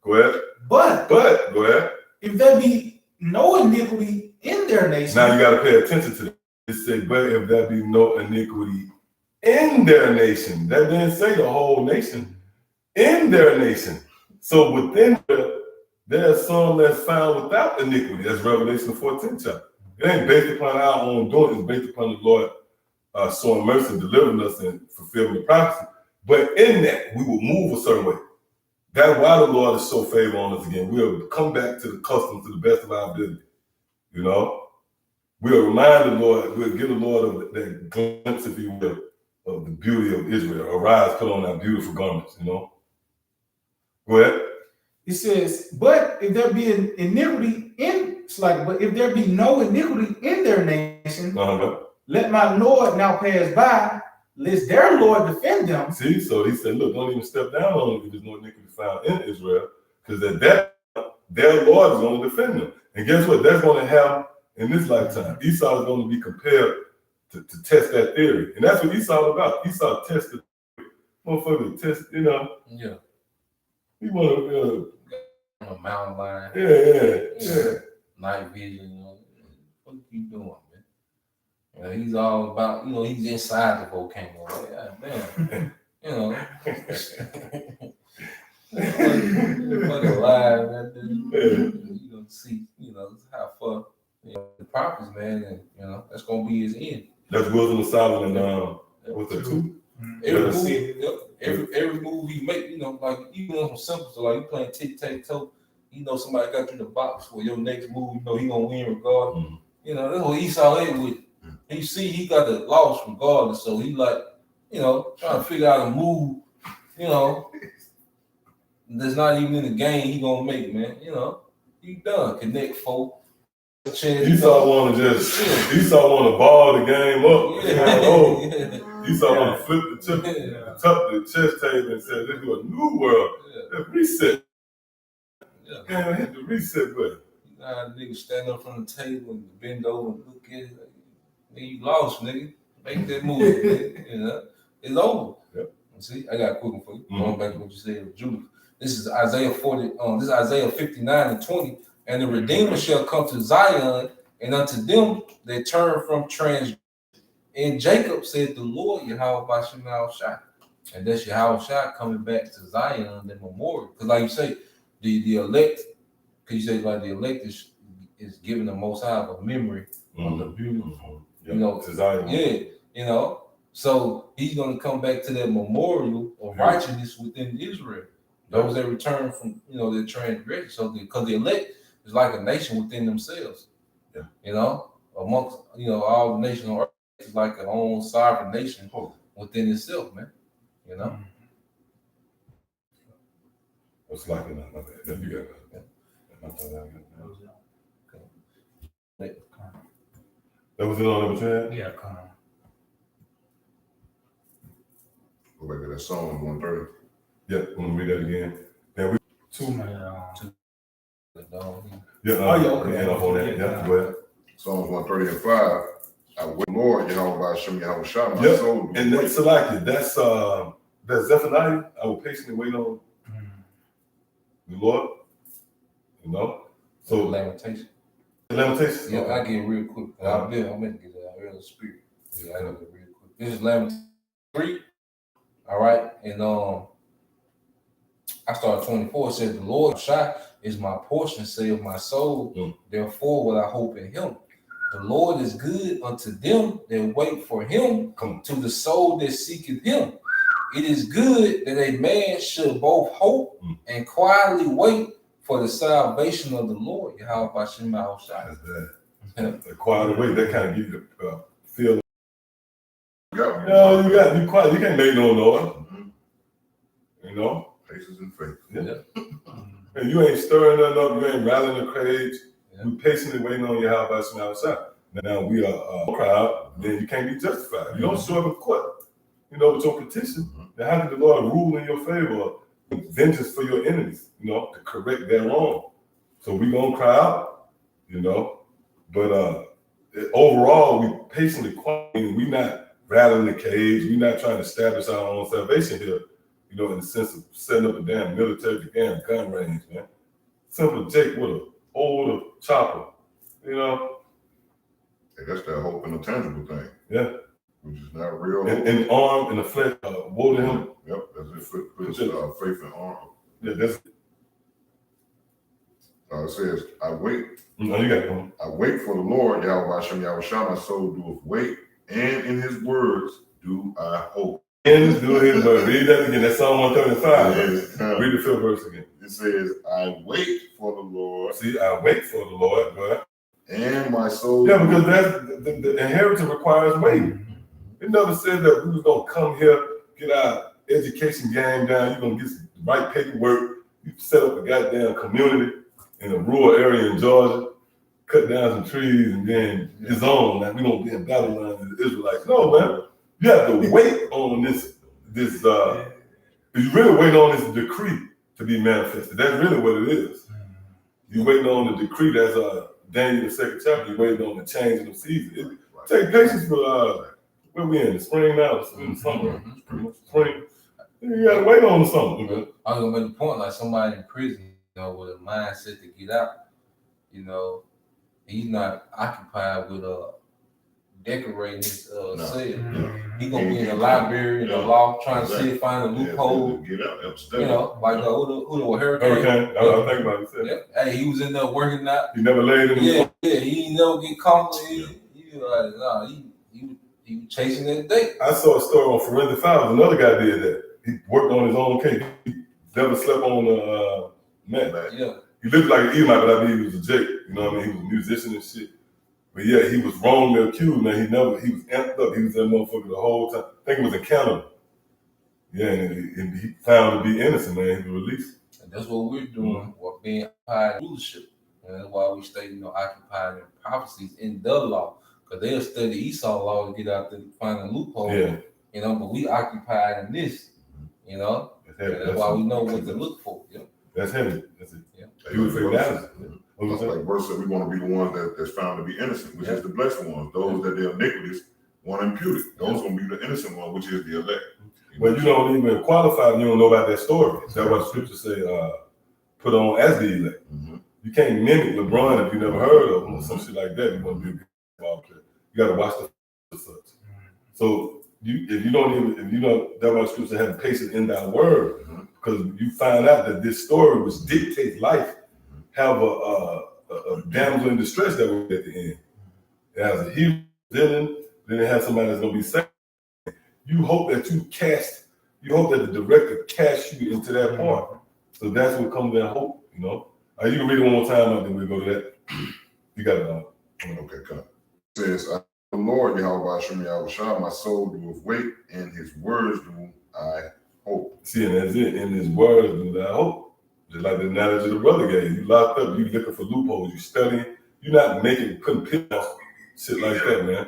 Go ahead. But go ahead. If there be no iniquity in their nation. Now you got to pay attention to that. It said, but if there be no iniquity in their nation, that didn't say the whole nation, in their nation. So within there's some that's found without iniquity. That's Revelation 14 chapter. It ain't based upon our own doing, it's based upon the Lord showing mercy and delivering us and fulfilling the prophecy. But in that, we will move a certain way. That's why the Lord is so favor on us again. We'll come back to the custom to the best of our ability. You know? We'll remind the Lord, we'll give the Lord of that glimpse, if you will, of the beauty of Israel. Arise, put on our beautiful garments, you know? Go ahead. It says, but if there be an iniquity but if there be no iniquity in their nation, let my Lord now pass by, lest their Lord defend them. See, so he said, look, don't even step down on them if there's no iniquity found in Israel, because at that their Lord is going to defend them. And guess what? That's going to happen in this lifetime. Esau is going to be compared to test that theory. And that's what Esau about. Esau tested, motherfucker, test, you know. Yeah. He want to a mountain lion. Yeah. Night vision, you know. What are you doing, man? You know, he's all about, you know, he's inside the volcano. Like, God damn. You know. Fucking alive, man. You know, see, you know, how far, you know, the prophets, man, and you know, that's gonna be his end. That's Wisdom of Solomon, what's the two? Every move he make, you know, like even on some simple, so like you playing tic-tac-toe, you know somebody got you in the box for your next move, you know he gonna win regardless. Mm-hmm. You know, that's what Esau is with. He see he got the loss regardless, so he like, you know, trying to figure out a move, you know, that's not even in the game he gonna make, man. You know, he done. Connect folk. Esau want to Esau want to ball the game up. Yeah. Esau want to flip the chess table and say, let's do a new world. Let's reset. Yeah, hit the reset button. Nigga stand up from the table and bend over and look at it. Nigga, you lost, nigga. Make that move, nigga. You know, it's over. Yep. See, I got a quick one for you. Mm-hmm. Going back to what you said with Judith. This is Isaiah 40. This is Isaiah 59:20. And the Redeemer shall come to Zion, and unto them they turn from transgression. And Jacob said, the Lord Yahweh Bashem Shai. And that's Yahweh Shai coming back to Zion, the memorial. Because like you say, the elect, because you say like the elect is giving the Most High a memory of the beautiful, you know, to Zion. Yeah, you know. So he's going to come back to that memorial of righteousness within Israel. Those that return from, you know, their transgression. So because the elect is like a nation within themselves. Yeah. You know, amongst, you know, all the nations on earth, it's like an own sovereign nation within itself, man. You know? What's like it? My bad. You got it. That was it on number 10? Yeah, come on. Go back to that Psalm 130. Yeah, I'm gonna read that again. Then we Two man. yeah, Oh, yeah, okay. and up on that. Yeah, go ahead. Psalms 130 and 5. I wait, Lord, Yahweh Hashem Yahweh Shah, my Yep. soul. And that's Salakia. That's Zephaniah. I will patiently wait on the Lord. You know? So Lamentation. Lamentations. Yeah, I get real quick. I meant to get that early spirit. Yeah, I got it real quick. This is Lamentation 3. All right. And I started 24. It says, the Lord Shai is my portion, saith my soul. Therefore will I hope in him. The Lord is good unto them that wait for him, to the soul that seeketh him. It is good that a man should both hope and quietly wait for the salvation of the Lord. Yahweh Bashem Shai. The quiet way, that kind of gives you the feel. No, You quiet. You can't make no noise. You know? Patience and faith. Yeah. And you ain't stirring nothing up. You ain't rattling the cage. We patiently waiting on your house by some outside. Now we are crowd, then you can't be justified. You don't show up in court, you know, with your petition. Then how can the Lord rule in your favor, vengeance for your enemies, you know, to correct their wrong? So we gonna cry out, you know. But overall, we patiently quiet. We not rattling the cage. We not trying to establish our own salvation here, you know, in the sense of setting up a damn military, damn gun range, man. Simple Jake with a older chopper, you know. Hey, that's that hope in a tangible thing. Yeah. Which is not real. And the arm and the flesh, woe to him. Yep, that's it. Put faith and arm. Yeah, that's. It says, I wait. No, you got one. I wait for the Lord, Yahweh Hashem Yahweh Shah, my soul doeth wait, and in his words do I hope. And do his word. Read that again. That's Psalm 135. Read the 5th verse again. It says, I wait for the Lord. See, I wait for the Lord, but. And my soul. Yeah, because that's the inheritance requires waiting. It never said that we was gonna come here, get our education game down, you're gonna get the right paperwork, you set up a goddamn community in a rural area in Georgia, cut down some trees, and then it's on. Like we don't be in Babylon as the Israelites. No, man. You have to wait on this you really wait on this decree to be manifested. That's really what it is. You waiting on the decree that's Daniel the 2nd chapter, you waiting on the change in the season. It take patience for where we in the spring now, in the summer, spring. You gotta wait on something. I was gonna make the point, like somebody in prison, you know, with a mindset to get out, you know, he's not occupied with decorating his cell. He gonna be in the library, in the law, trying to see, find a loophole. Get out, you know, like who the Hurricane. I was thinking about it. Yeah. Hey, he was in there working out. He never laid in the Yeah, he never get comfortable. He like, nah, he was chasing that date. I saw a story on Forensic Files. Another guy did that. He worked on his own case. He never slept on the mat. Yeah. He looked like an Edomite, but I mean he was a Jake. You know what I mean? He was a musician and shit. But yeah, he was wrongly accused, man. He was amped up. He was that motherfucker the whole time. I think it was in Canada. Yeah, and he found to be innocent, man. He was released. And that's what we're doing, or being occupied in rulership. And that's why we stay, you know, occupied in prophecies in the law. Because they'll study Esau law to get out there to find a loophole. Yeah. You know, but we occupied in this, you know. That's why we know what to look for. Yeah. That's heavy. That's it. Yeah. You would say that. Like verse said, we want to be the ones that's found to be innocent, which is the blessed ones. Those that their iniquities want imputed. Those going to be the innocent one, which is the elect. But you don't even qualify if you don't know about that story. That's what the scripture say, put on as the elect. You can't mimic LeBron if you never heard of him or some shit like that. You want to be a basketball player. You got to watch the such. So if you don't, that's why the scripture have patience in that word, because you find out that this story, which dictates life, have a damsel in distress that was at the end. It has a hero villain, then it has somebody that's gonna be saved. You hope that the director casts you into that part. So that's what comes in hope, you know. You can read it one more time, and then we'll go to that. You got it. Okay, come. It says, the Lord, Yahweh Hashem Yahweh Shah, my soul doeth wait, and his words do I hope. See, and that's it. In his words do I hope. Just like the analogy the brother gave. You locked up, you looking for loopholes, you studying, you're not putting pins on shit like that, man.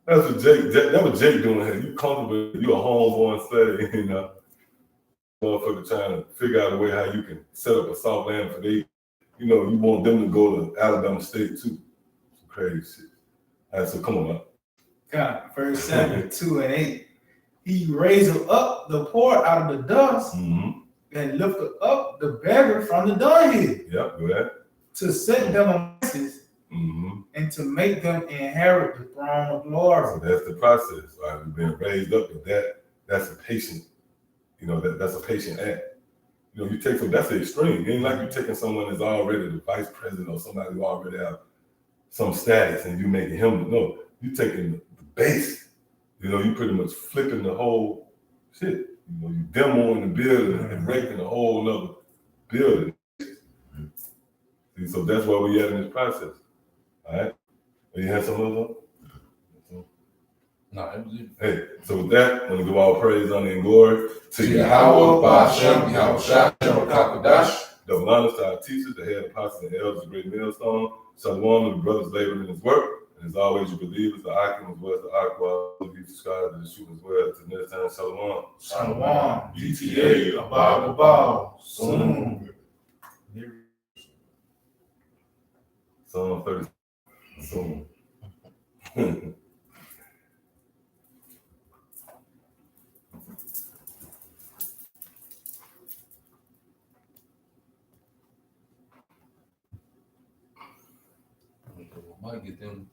That's what that was Jake doing here. You comfortable, you a homeborn slave, you know. Motherfucker trying to figure out a way how you can set up a soft land for they, you know, you want them to go to Alabama State too. Some crazy shit. All right, so come on, man. God, verse 7, 2 and 8. He raised up the poor out of the dust Mm-hmm. and lifted up the beggar from the dunghill Yep, go ahead. to set them on places Mm-hmm. and to make them inherit the throne of glory. So that's the process. All right, we've been raised up, but that's a patient, you know, that's a patient act. You know, you take from that's the extreme. It ain't like you taking someone that's already the vice president or somebody who already have some status and you making him no, you taking the base. You know, you pretty much flipping the whole shit. You know, you demoing the building and breaking the whole nother building. See, so that's where we at in this process. All right. You had some other? No, it was it. Hey, so with that, I'm gonna give all praise, honor, and glory to Yahweh, Ba'ashem, Yahweh Shah, Kakadash. Double honors to our teachers, the head apostles and elders, the great millstone. Shalom to the brothers laboring in his work. And as always, you believe the Akim as well as the Aqua. You subscribe to the shoot as well. To next time, Shalom. Shalom. GTA, Abba, Abba. Soon. Psalm 30. Soon. Might get them